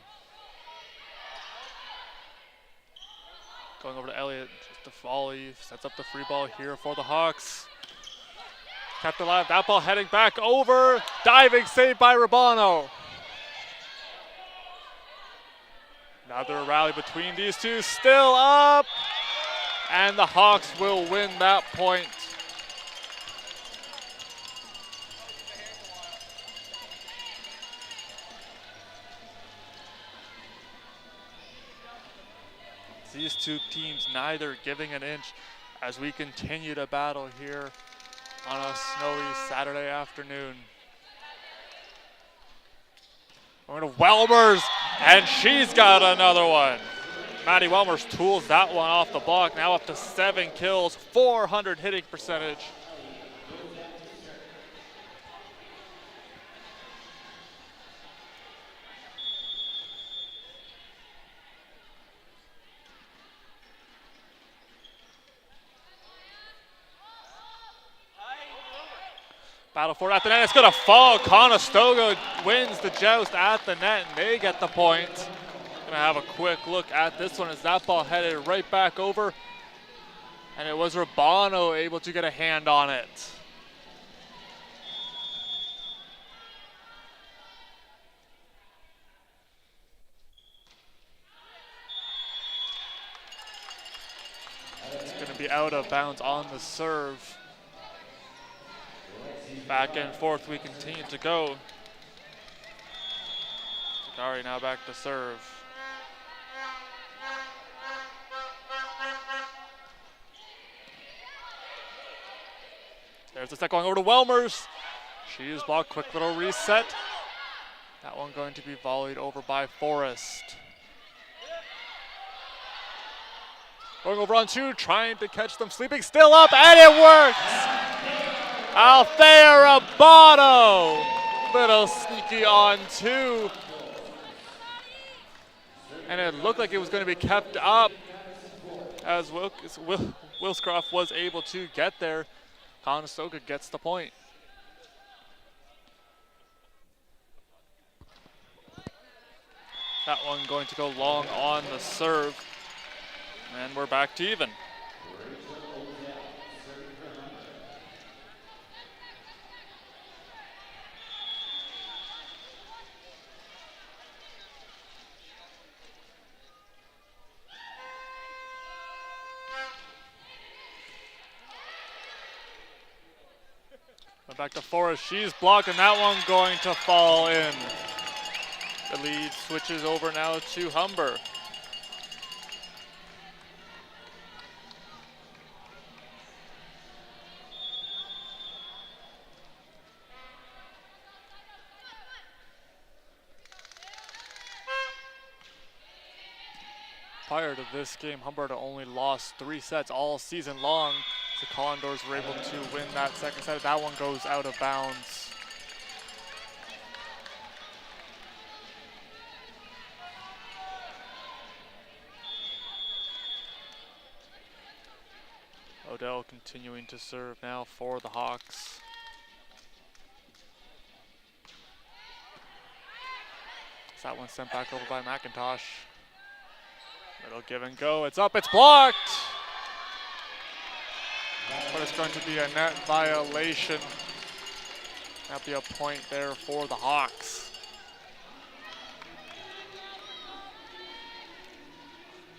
Going over to Elliott. Just a volley. Sets up the free ball here for the Hawks. Kept alive. That ball heading back over. Diving save by Rubano. Another rally between these two. Still up. And the Hawks will win that point. These two teams neither giving an inch as we continue to battle here on a snowy Saturday afternoon. Going to Welmers, and she's got another one. Maddie Welmers tools that one off the block, now up to 7 kills, 400 hitting percentage. Battle for it at the net. It's going to fall. Conestoga wins the joust at the net, and they get the point. Going to have a quick look at this one as that ball headed right back over, and it was Rubano able to get a hand on it. It's going to be out of bounds on the serve. Back and forth we continue to go. Zakari now back to serve. There's the set going over to Welmers. She is blocked. Quick little reset. That one going to be volleyed over by Forrest. Going over on 2, trying to catch them sleeping. Still up, and it works! Althea Rubano, little sneaky on 2. And it looked like it was going to be kept up as Wilscroft was able to get there. Conestoga gets the point. That one going to go long on the serve. And we're back to even. Back to Forrest, she's blocked, and that one going to fall in. The lead switches over now to Humber. Prior to this game, Humber had only lost 3 sets all season long. The Condors were able to win that second set. That one goes out of bounds. Odell continuing to serve now for the Hawks. That one sent back over by McIntosh. It'll give and go. It's up, it's blocked! But it's going to be a net violation. That'll be a point there for the Hawks.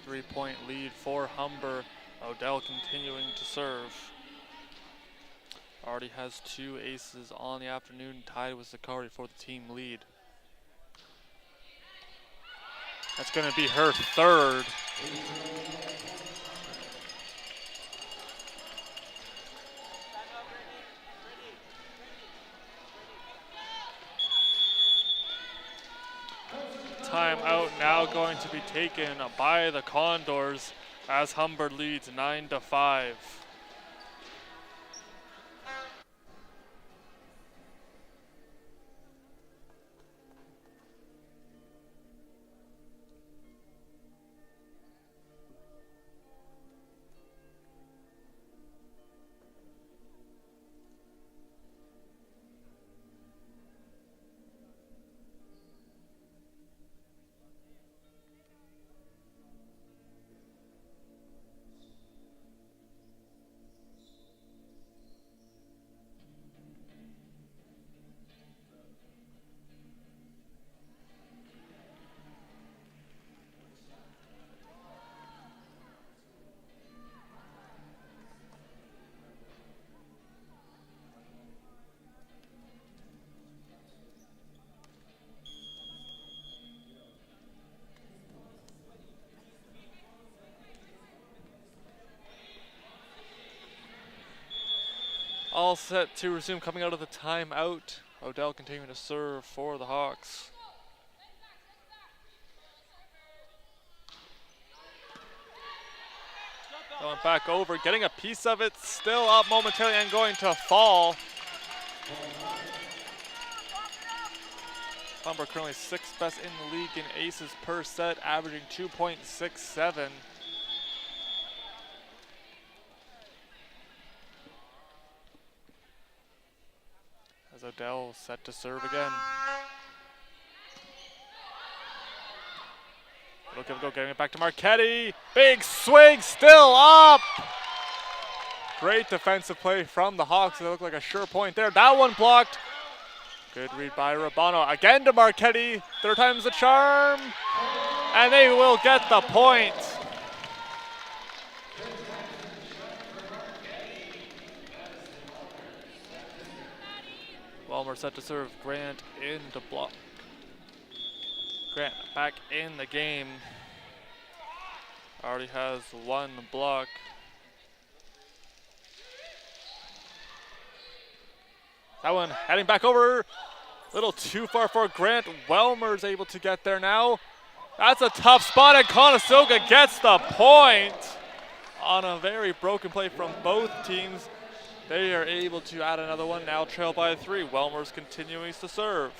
3-point lead for Humber. Odell continuing to serve. Already has 2 aces on the afternoon, tied with Zakari for the team lead. That's going to be her 3rd. Timeout now going to be taken by the Condors as Humber leads 9-5. All set to resume coming out of the timeout. Odell continuing to serve for the Hawks. Going back over, getting a piece of it, still up momentarily and going to fall. Humber currently 6th best in the league in aces per set, averaging 2.67. As Odell set to serve again. Look at go, getting it back to Marchetti. Big swing, still up. Great defensive play from the Hawks. It looked like a sure point there. That one blocked. Good read by Rabano. Again to Marchetti. 3rd time's the charm. And they will get the point. Welmer set to serve. Grant into block. Grant back in the game. Already has 1 block. That one heading back over. A little too far for Grant. Welmer's able to get there now. That's a tough spot, and Conestoga gets the point on a very broken play from both teams. They are able to add another one, now trail by 3. Welmer's continuing to serve.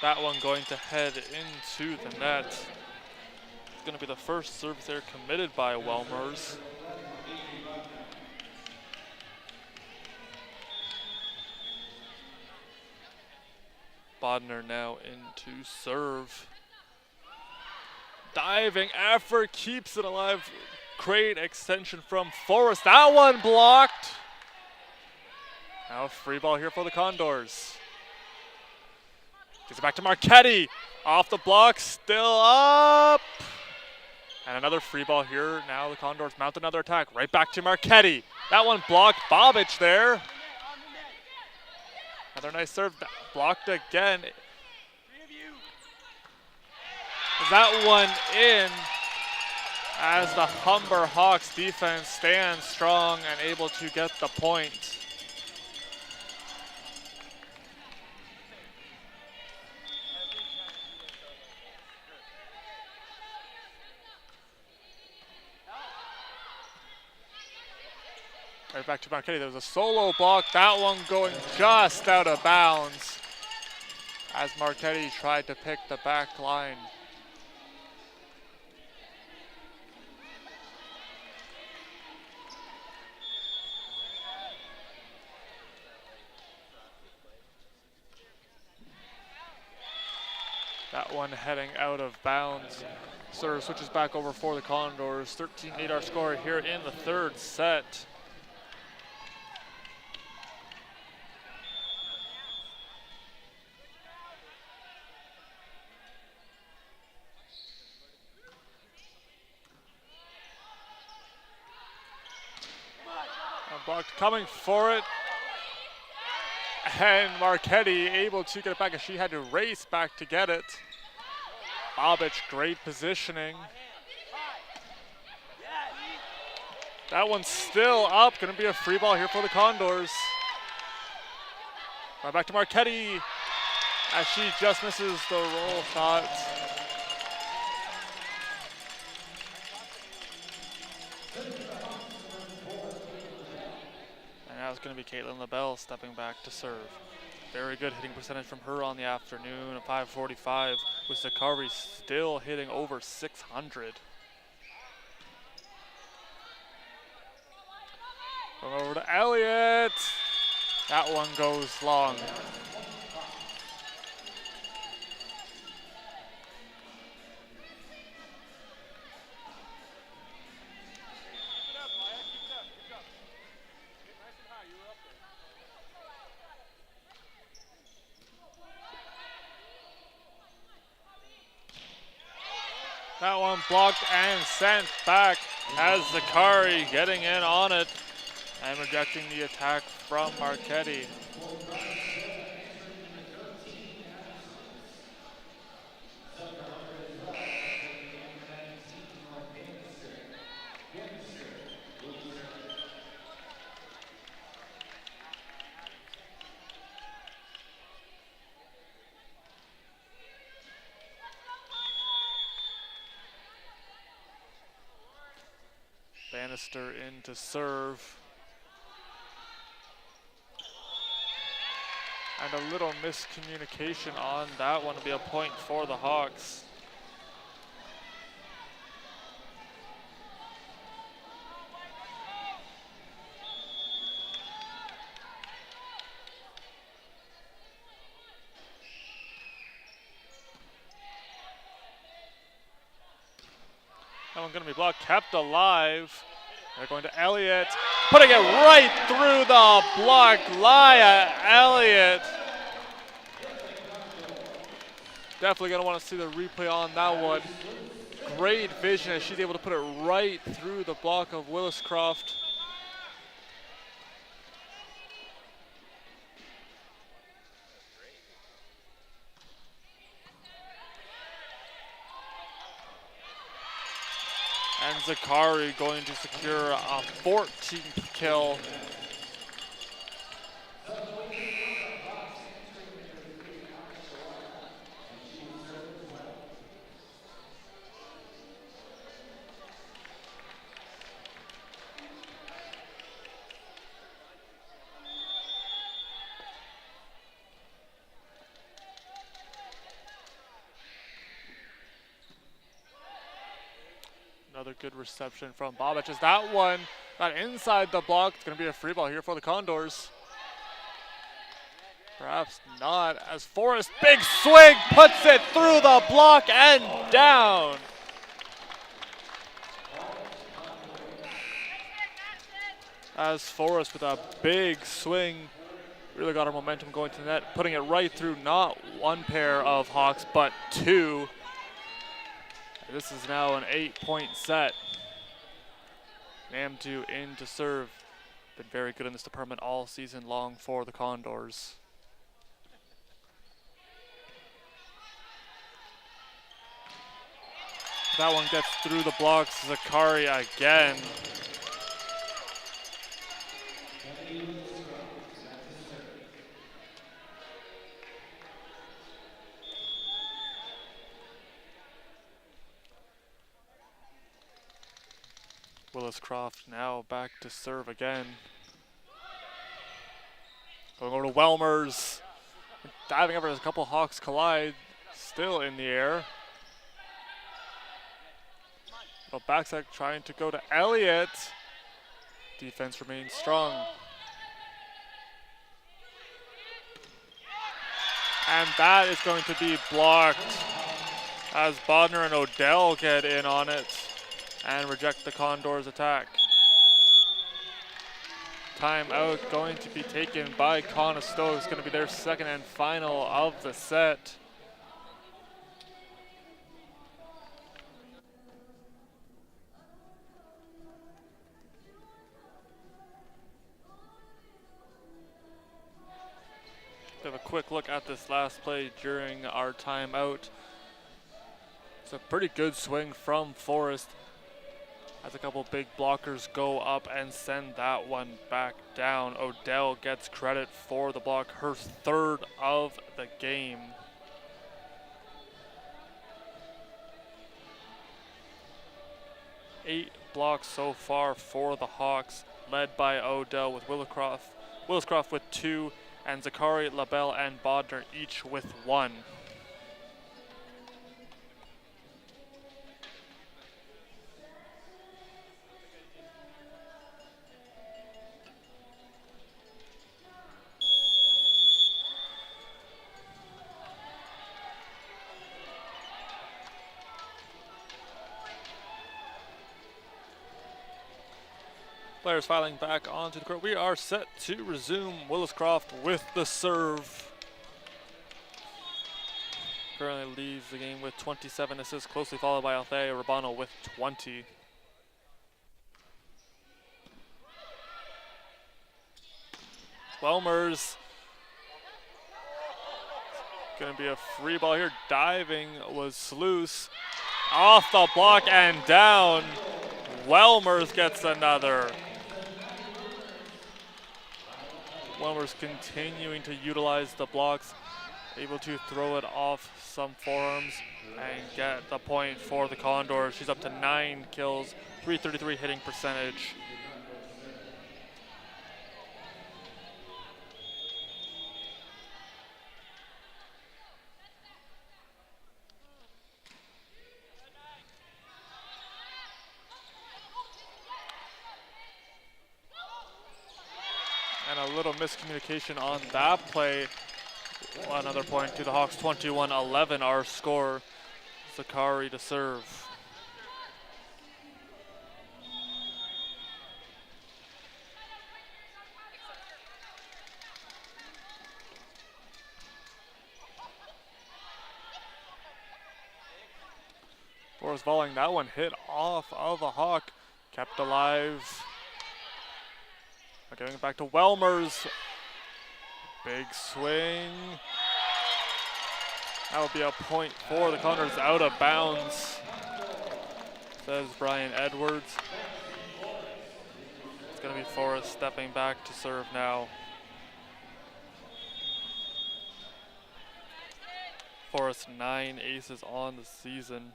That one going to head into the net. It's going to be the first service error committed by Welmers. Bodner now into serve. Diving effort keeps it alive. Great extension from Forrest. That one blocked. Now free ball here for the Condors. Gives it back to Marchetti. Off the block, still up. And another free ball here. Now the Condors mount another attack. Right back to Marchetti. That one blocked. Bobic there. Another nice serve. Blocked again. Is that one in as the Humber Hawks defense stands strong and able to get the point. Right back to Marchetti. There was a solo block. That one going just out of bounds as Marchetti tried to pick the back line. That one heading out of bounds. Serve switches back over for the Condors. 13-8 our score here in the third set. Blocked, coming for it. And Marchetti able to get it back, and she had to race back to get it. Bobic, great positioning. That one's still up. Going to be a free ball here for the Condors. Right back to Marchetti as she just misses the roll shot. And now it's going to be Caitlin LaBelle stepping back to serve. Very good hitting percentage from her on the afternoon at 545, with Zakari still hitting over 600. Going over to Elliott. That one goes long. That one blocked and sent back as Zakari getting in on it and rejecting the attack from Marchetti. Bannister in to serve. And a little miscommunication on that one to be a point for the Hawks. That one going to be blocked, kept alive. They're going to Elliott, putting it right through the block. Laya Elliott. Definitely going to want to see the replay on that one. Great vision as she's able to put it right through the block of Williscroft. And Zakari going to secure a 14th kill. Another good reception from Bobic as that one got inside the block. It's going to be a free ball here for the Condors. Perhaps not, as Forrest, big swing, puts it through the block and down. As Forrest with a big swing, really got our momentum going to the net, putting it right through not one pair of Hawks, but two. This is now an 8-point set. Namdu in to serve. Been very good in this department all season long for the Condors. That one gets through the blocks. Zakari again. Willis-Croft now back to serve again. Going over to Welmers. Diving over as a couple Hawks collide. Still in the air. Backside trying to go to Elliott. Defense remains strong. And that is going to be blocked as Bodner and Odell get in on it and reject the Condors' attack. Timeout going to be taken by Conestoga. It's going to be their second and final of the set. Have a quick look at this last play during our timeout. It's a pretty good swing from Forrest as a couple big blockers go up and send that one back down. Odell gets credit for the block, her third of the game. Eight blocks so far for the Hawks, led by Odell with Willis-Croft with two, and Zakari, LaBelle, and Bodner each with one. Players filing back onto the court. We are set to resume. Willis-Croft with the serve. Currently leads the game with 27 assists, closely followed by Althea Rabano with 20. Welmers. Gonna be a free ball here. Diving was Sluice. Off the block and down. Welmers gets another. Welmers continuing to utilize the blocks, able to throw it off some forearms and get the point for the Condors. She's up to 9 kills, 333 hitting percentage. And a little miscommunication on that play. Another point to the Hawks, 21-11 our score. Zakari to serve. Forrest volleying that one, hit off of a Hawk, kept alive. Getting it back to Welmers. Big swing. That will be a point for the Condors, out of bounds, says Brian Edwards. It's going to be Forrest stepping back to serve now. Forrest 9 aces on the season.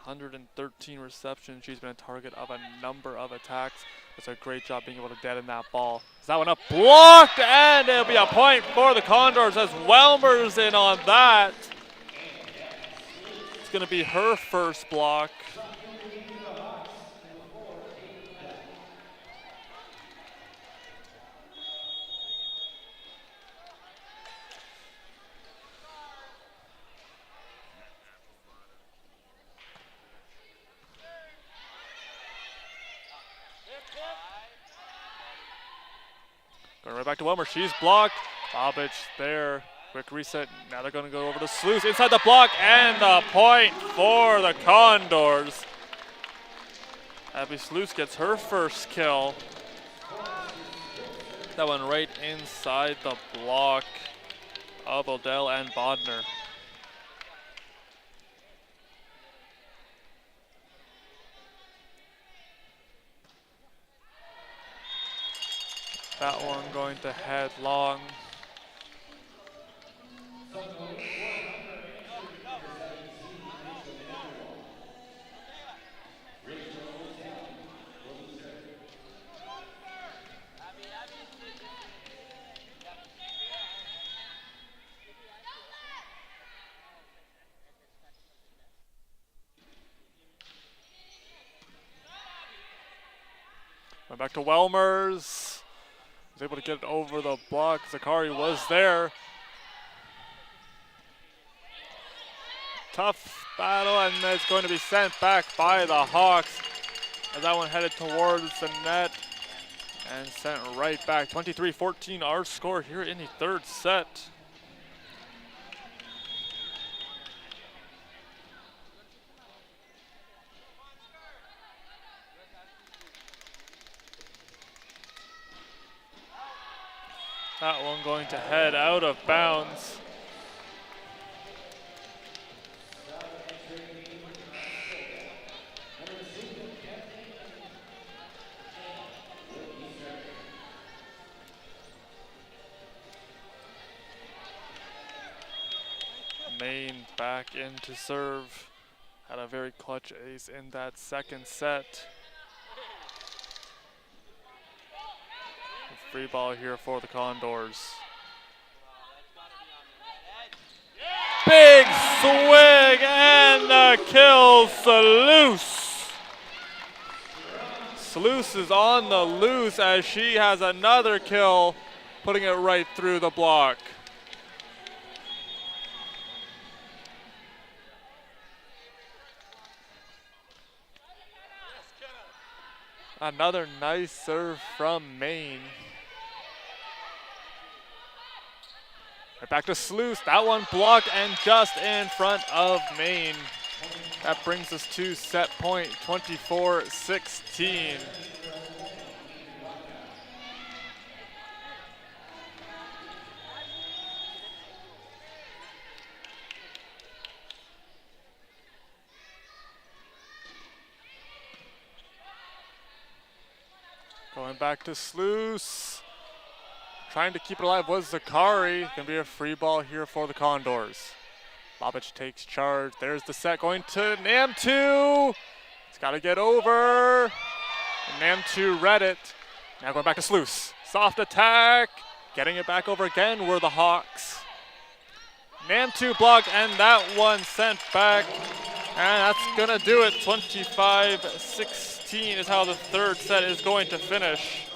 113 receptions. She's been a target of a number of attacks. It's a great job being able to deaden that ball. Is that one up? Blocked, and it'll be a point for the Condors as Welmers in on that. It's going to be her first block. Going right back to Wilmer. She's blocked. Bobic there. Quick reset. Now they're going to go over to Sluice. Inside the block and the point for the Condors. Abby Sluice gets her first kill. That one right inside the block of Odell and Bodner. That one going to head long. Went back to Welmers. Was able to get it over the block. Zakari was there. Tough battle, and it's going to be sent back by the Hawks as that one headed towards the net and sent right back. 23-14 our score here in the third set. That one going to head out of bounds. Maine back in to serve. Had a very clutch ace in that second set. Free ball here for the Condors. Big swing and a kill, Sluice. Sluice is on the loose as she has another kill, putting it right through the block. Another nice serve from Maine. Right back to Sluice. That one blocked and just in front of Maine. That brings us to set point, 24-16. Going back to Sluice. Trying to keep it alive was Zakari. Gonna be a free ball here for the Condors. Bobic takes charge. There's the set going to Namtu. It's gotta get over. And Namtu read it. Now going back to Sluice. Soft attack. Getting it back over again were the Hawks. Namtu blocked and that one sent back. And that's gonna do it. 25-16 is how the third set is going to finish.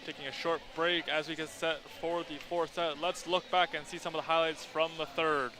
Taking a short break as we get set for the fourth set. Let's look back and see some of the highlights from the third.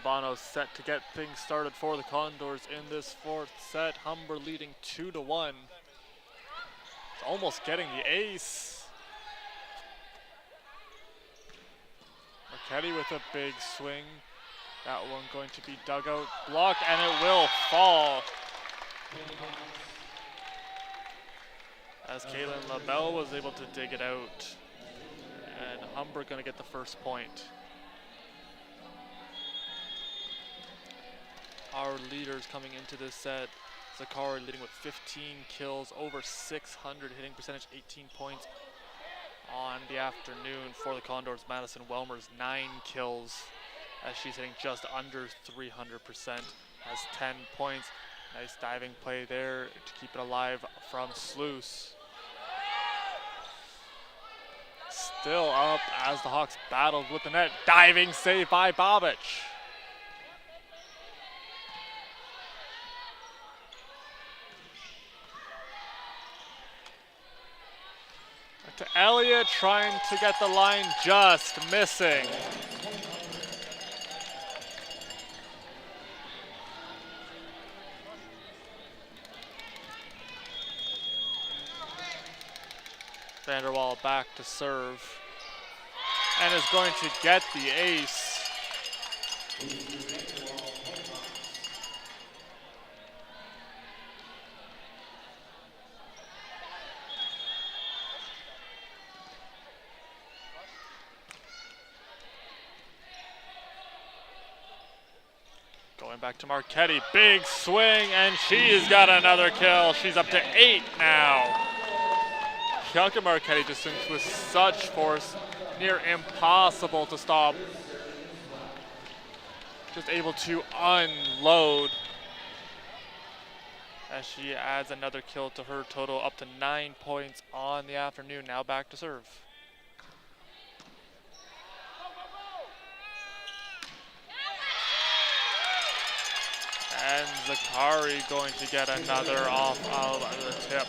Urbano set to get things started for the Condors in this fourth set. Humber leading 2-1. It's almost getting the ace. Marchetti with a big swing. That one going to be dug out, blocked, and it will fall. As Kaylin LaBelle was able to dig it out. And Humber gonna get the first point. Our leaders coming into this set, Zakari leading with 15 kills, over 600 hitting percentage, 18 points on the afternoon for the Condors. Madison Welmers 9 kills as she's hitting just under 300%, has 10 points. Nice diving play there to keep it alive from Sluice. Still up as the Hawks battled with the net. Diving save by Bobic. To Elliott, trying to get the line, just missing. Vanderwall back to serve and is going to get the ace. Going back to Marchetti, big swing, and she's got another kill. She's up to 8 now. Bianca Marchetti just swings with such force, near impossible to stop. Just able to unload as she adds another kill to her total, up to 9 points on the afternoon. Now back to serve. And Zakari going to get another off of the tip.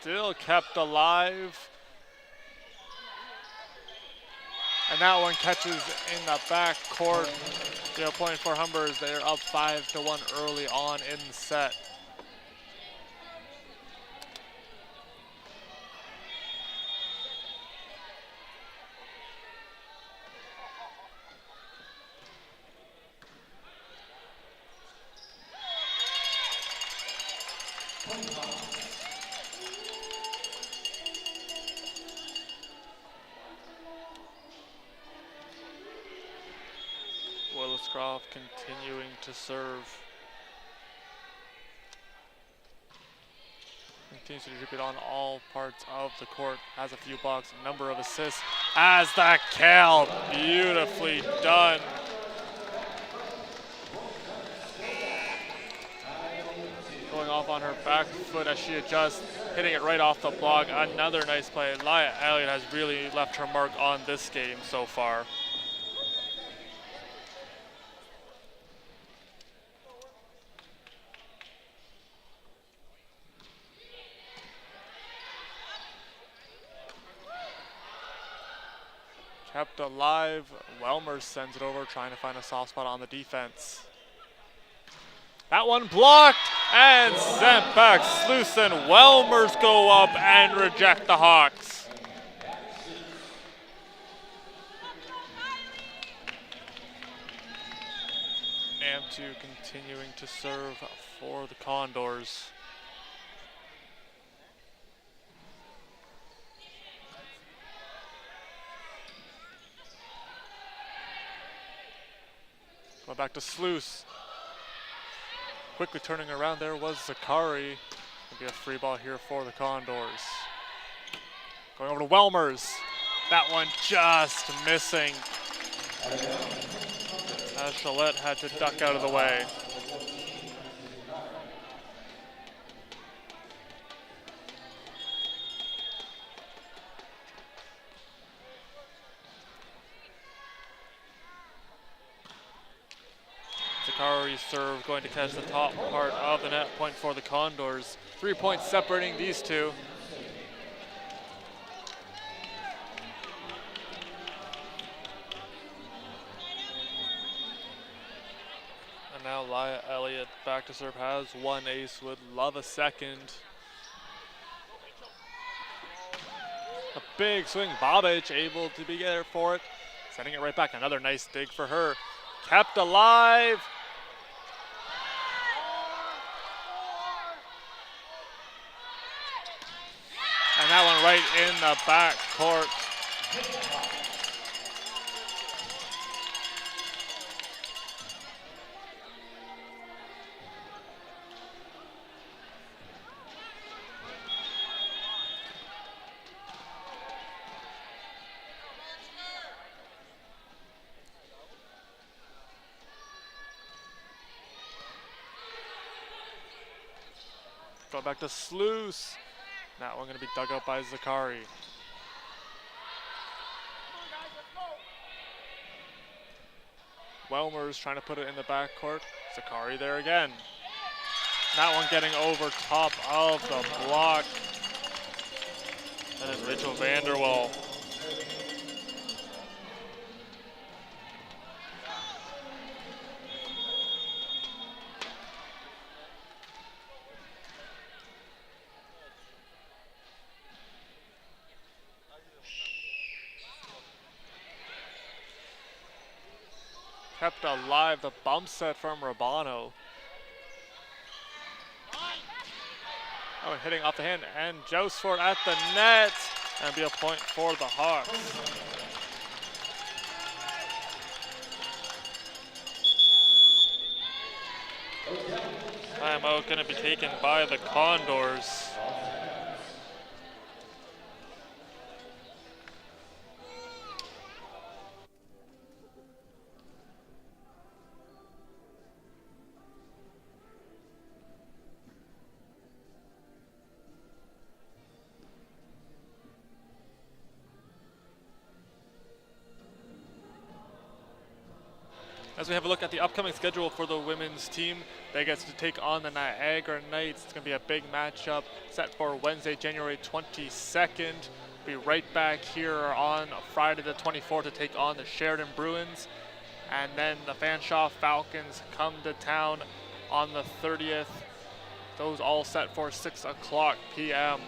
Still kept alive. And that one catches in the back court. The point for Humber is they're up 5-1 early on in the set. Williscroft continuing to serve. Continues to distribute on all parts of the court. Has a few blocks, a number of assists. As the kill, beautifully done. Going off on her back foot as she adjusts, hitting it right off the block. Another nice play. Laya Elliott has really left her mark on this game so far. Kept alive. Welmers sends it over, trying to find a soft spot on the defense. That one blocked and sent back. Sluice and Welmers go up and reject the Hawks. Nam2 continuing to serve for the Condors. Going back to Sluice. Quickly turning around there was Zakari. It'll be a free ball here for the Condors. Going over to Welmers. That one just missing. As Chalette had to duck out of the way. Zakari's serve going to catch the top part of the net, point for the Condors. 3 points separating these two. And now Laya Elliott back to serve, has one ace, would love a second. A big swing, Babic able to be there for it. Setting it right back, another nice dig for her. Kept alive. And that one right in the back court. Go back to Sluice. That one gonna be dug up by Zakari. Welmer's trying to put it in the backcourt. Zakari there again. That one getting over top of the block. That is Rachel Vanderwall. Kept alive, the bump set from Rabano. Oh, and hitting off the hand, and joust for it at the net, and be a point for the Hawks. Timeout going to be taken by the Condors. As we have a look at the upcoming schedule for the women's team, they get to take on the Niagara Knights. It's going to be a big matchup set for Wednesday, January 22nd. Be right back here on Friday the 24th to take on the Sheridan Bruins. And then the Fanshawe Falcons come to town on the 30th. Those all set for 6 o'clock p.m.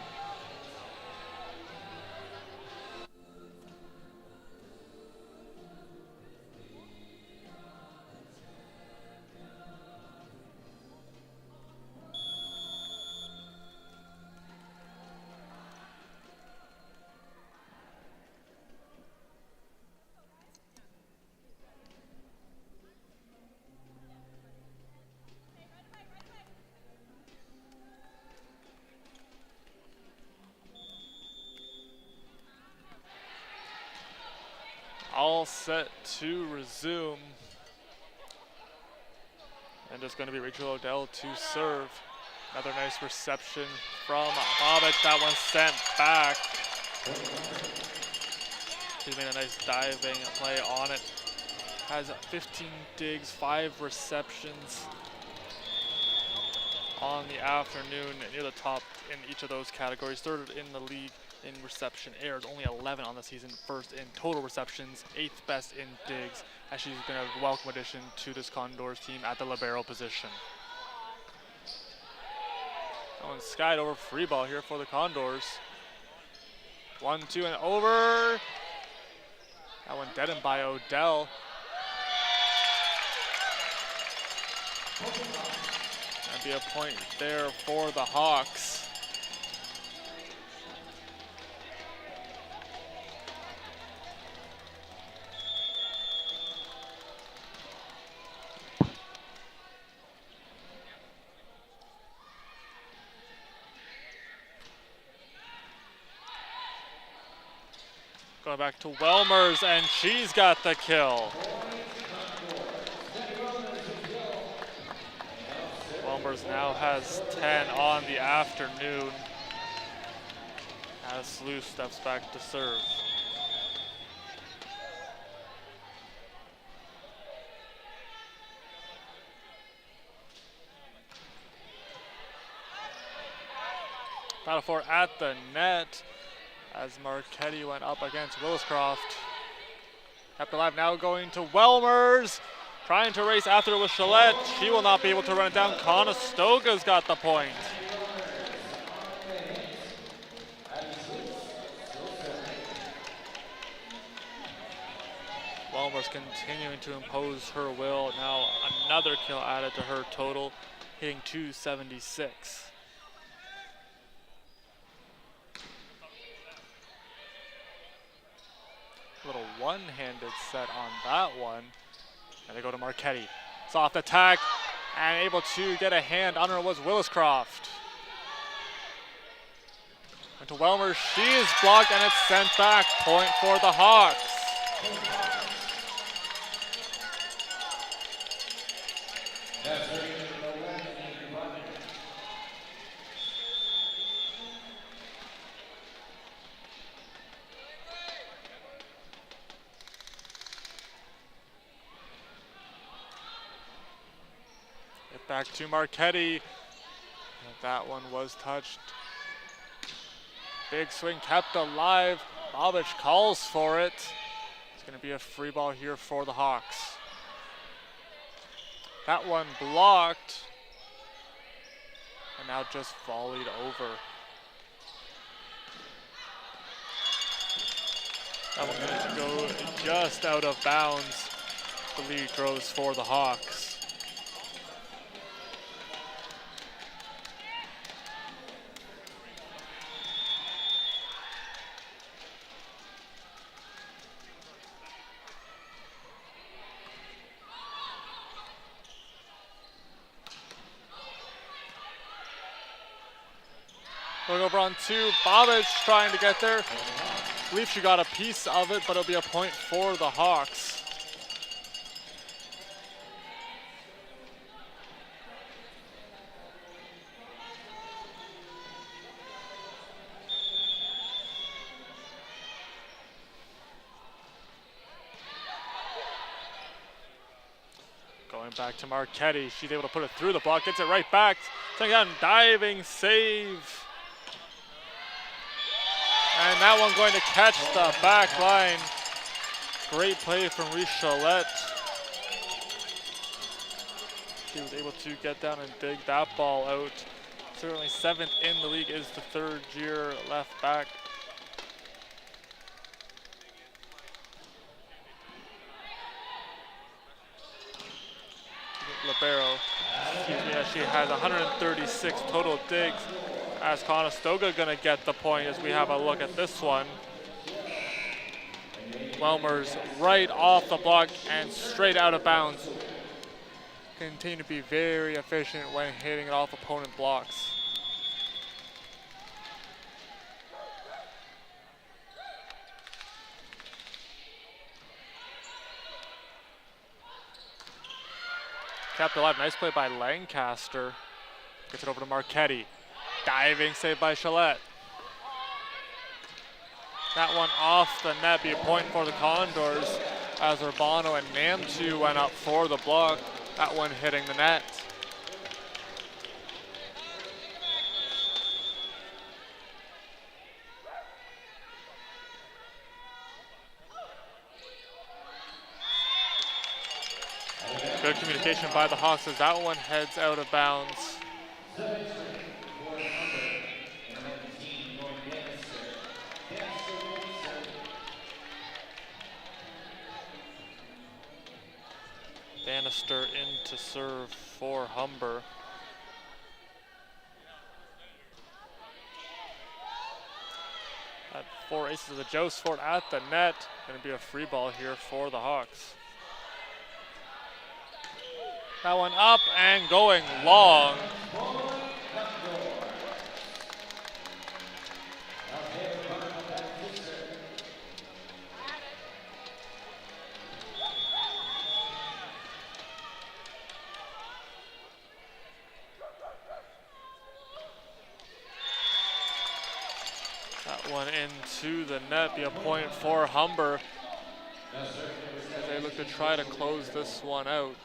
All set to resume. And it's going to be Rachel Odell to serve. Another nice reception from Babic. That one sent back. She's made a nice diving play on it. Has 15 digs, 5 receptions on the afternoon, near the top in each of those categories. Third in the league in reception airs, only 11 on the season, first in total receptions, 8th best in digs, as she's been a welcome addition to this Condors team at the libero position. That one skied over, free ball here for the Condors. 1-2 and over. That one deadened by Odell. That'd be a point there for the Hawks. Going back to Welmers, and she's got the kill. Welmers now has 10 on the afternoon as Sluice steps back to serve. Battle for at the net as Marquetti went up against Williscroft. Kept alive now going to Welmers. Trying to race after it with Chalette. She will not be able to run it down. Conestoga's got the point. Welmers continuing to impose her will. Now another kill added to her total, hitting 276. Little one-handed set on that one. And they go to Marquetti. Soft attack, and able to get a hand on her was Williscroft. Went to Welmer, she is blocked and it's sent back. Point for the Hawks. Back to Marquetti. That one was touched. Big swing kept alive. Bobich calls for it. It's going to be a free ball here for the Hawks. That one blocked. And now just volleyed over. That one going to go just out of bounds. The lead grows for the Hawks. Going over on two, Bobich trying to get there. I believe she got a piece of it, but it'll be a point for the Hawks. Going back to Marquetti, she's able to put it through the block, gets it right back. Second down, diving save. And that one going to catch the back line. Great play from Reese Chalette. She was able to get down and dig that ball out. Certainly 7th in the league, is the 3rd year left back. Libero, she has 136 total digs. As Conestoga gonna get the point as we have a look at this one. Welmers right off the block and straight out of bounds. Continue to be very efficient when hitting it off opponent blocks. Kept alive, nice play by Lancaster. Gets it over to Marquetti. Diving save by Chalette. That one off the net, be a point for the Condors as Urbano and Namtu went up for the block. That one hitting the net. Good communication by the Hawks as that one heads out of bounds. Bannister in to serve for Humber. At 4 aces of the Joe Sport at the net. Going to be a free ball here for the Hawks. That one up and going long. That one into the net, be a point for Humber as they look to try to close this one out.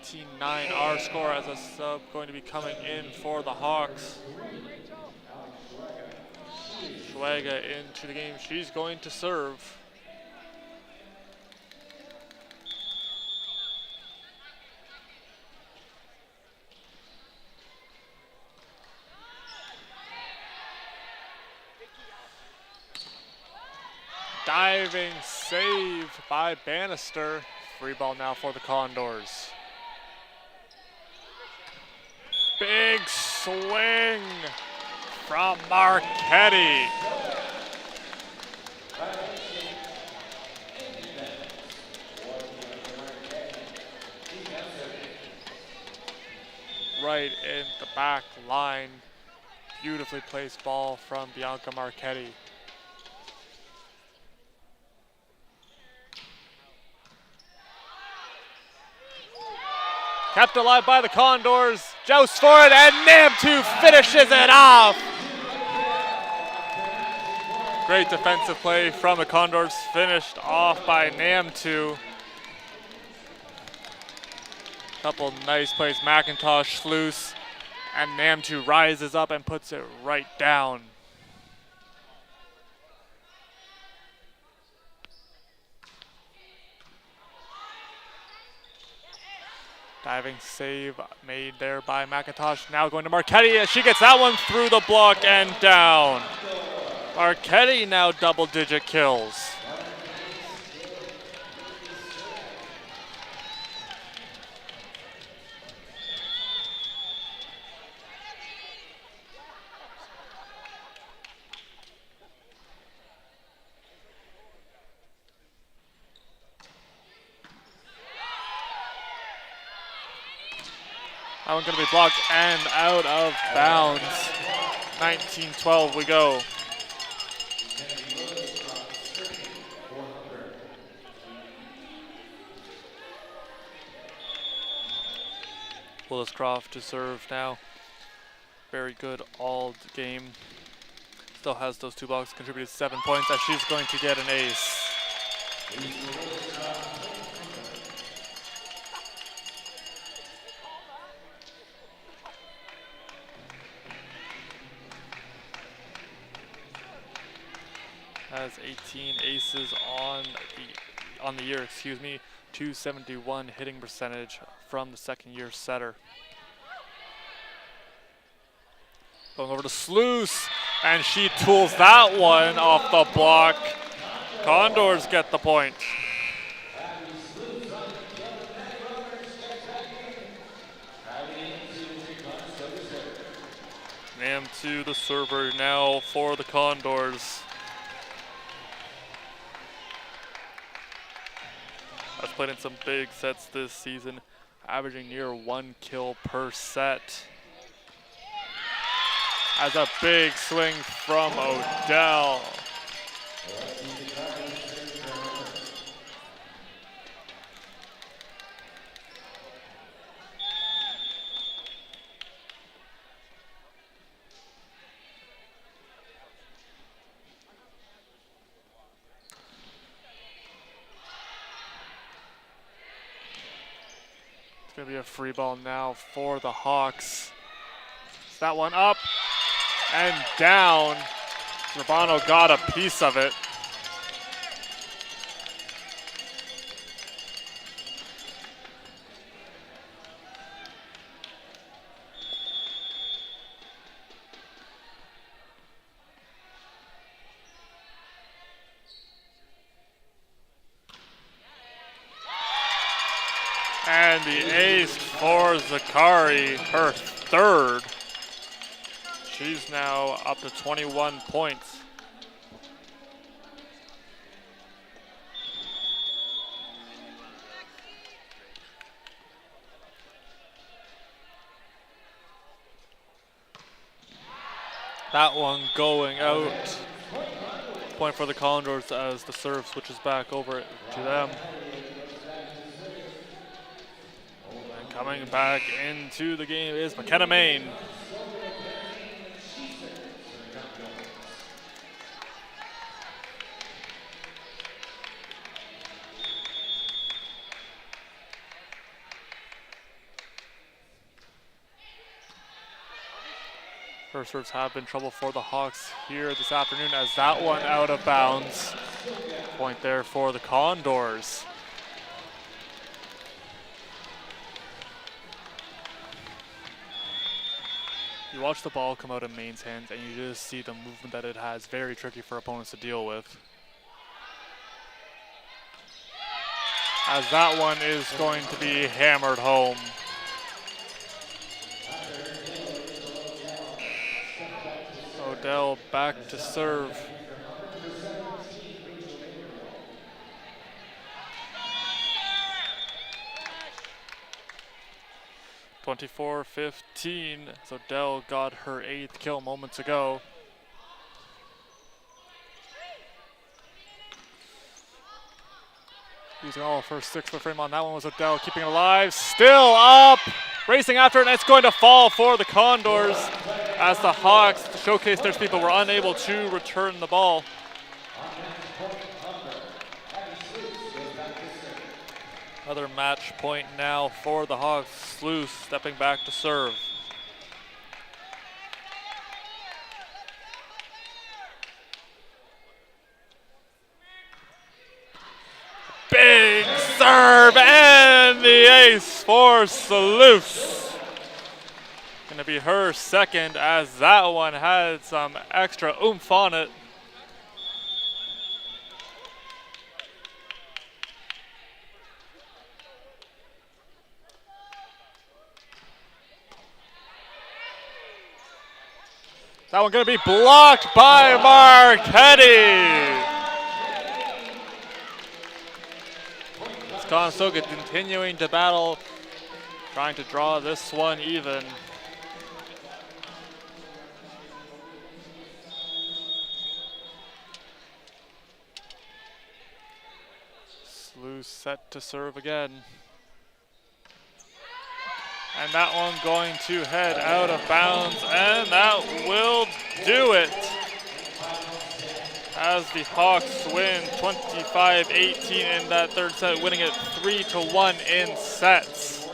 18-9 our score as a sub going to be coming in for the Hawks. Schwaga into the game. She's going to serve. Diving save by Bannister. Free ball now for the Condors. Big swing from Marchetti. Right in the back line. Beautifully placed ball from Bianca Marchetti. Kept alive by the Condors. Joust for it, and Namtu finishes it off. Great defensive play from the Condors, finished off by Namtu. Couple nice plays, McIntosh loose, and Namtu rises up and puts it right down. Diving save made there by McIntosh. Now going to Marchetti as she gets that one through the block and down. Marchetti now double-digit kills. That one's going to be blocked and out of bounds. 19-12 we go. Willis-Croft to serve now. Very good all game. Still has those 2 blocks, contributed 7 points as she's going to get an ace. Has 18 aces on the year, 271 hitting percentage from the second-year setter. Going over to Sluice, and she tools that one off the block. Condors get the point. Namtu the server now for the Condors. Has played in some big sets this season, averaging near 1 kill per set. Has a big swing from Odell. It's going to be a free ball now for the Hawks. That one up and down. Urbano got a piece of it. And the ace for Zakari, her third. She's now up to 21 points. That one going out. Point for the Condors as the serve switches back over to them. And coming back into the game is McKenna Main. First serves have been trouble for the Hawks here this afternoon as that one out of bounds. Point there for the Condors. You watch the ball come out of Maine's hands and you just see the movement that it has. Very tricky for opponents to deal with. As that one is going to be hammered home. Odell back to serve. (24-15). So Odell got her 8th kill moments ago. Using all of her 6-foot frame on that one was Odell, keeping it alive. Still up, racing after it, and it's going to fall for the Condors as the Hawks, to showcase their speed, but were unable to return the ball. Another match point now for the Hawks. Sluice stepping back to serve. Big serve and the ace for Sluice. Gonna be her second, as that one had some extra oomph on it. That one gonna be blocked by Marchetti. Conestoga continuing to battle, trying to draw this one even. Sluice set to serve again. And that one going to head out of bounds, and that will do it. As the Hawks win 25-18 in that third set, winning it 3-1 in sets.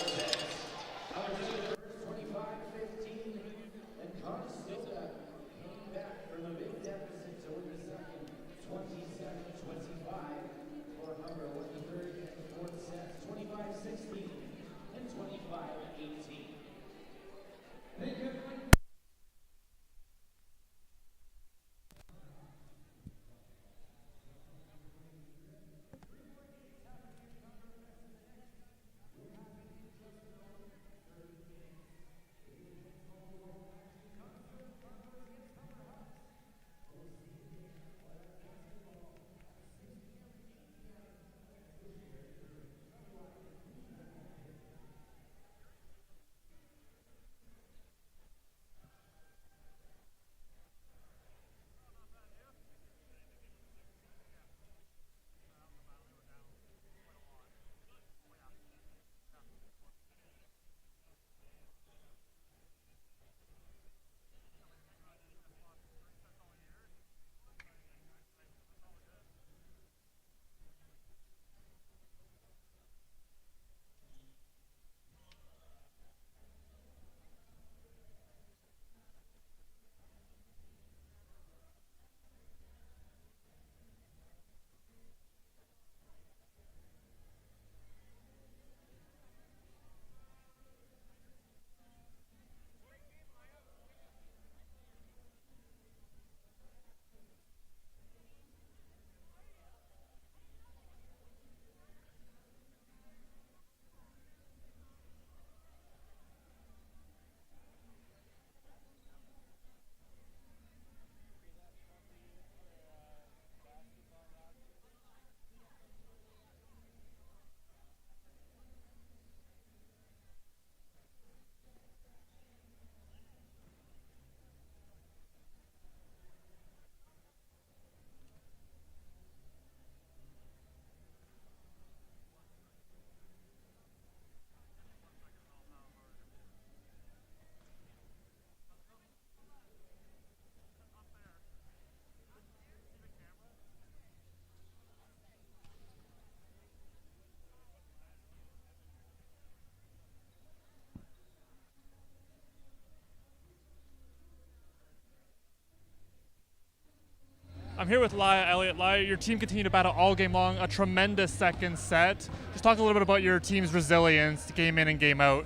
I'm here with Laya Elliott. Laya, your team continued to battle all game long, a tremendous second set. Just talk a little bit about your team's resilience, game in and game out.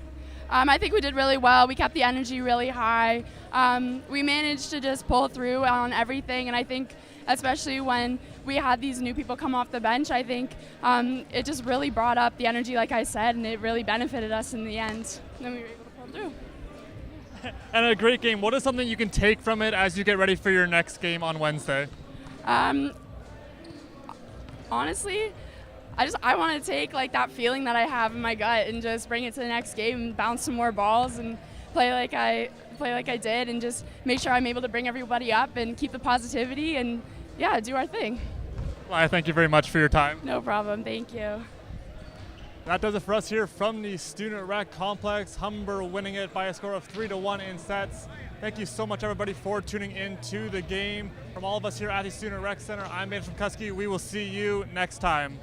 I think we did really well. We kept the energy really high. We managed to just pull through on everything, and I think especially when we had these new people come off the bench, I think it just really brought up the energy, like I said, and it really benefited us in the end. And then we were able to pull through. And a great game. What is something you can take from it as you get ready for your next game on Wednesday? Honestly, I want to take like that feeling that I have in my gut and just bring it to the next game and bounce some more balls and play like I did and just make sure I'm able to bring everybody up and keep the positivity and yeah, do our thing. Well, I thank you very much for your time. No problem. Thank you. That does it for us here from the Student Rec Complex. Humber winning it by a score of 3-1 in sets. Thank you so much, everybody, for tuning in to the game. From all of us here at the Student Rec Center, I'm Ben Kuski. We will see you next time.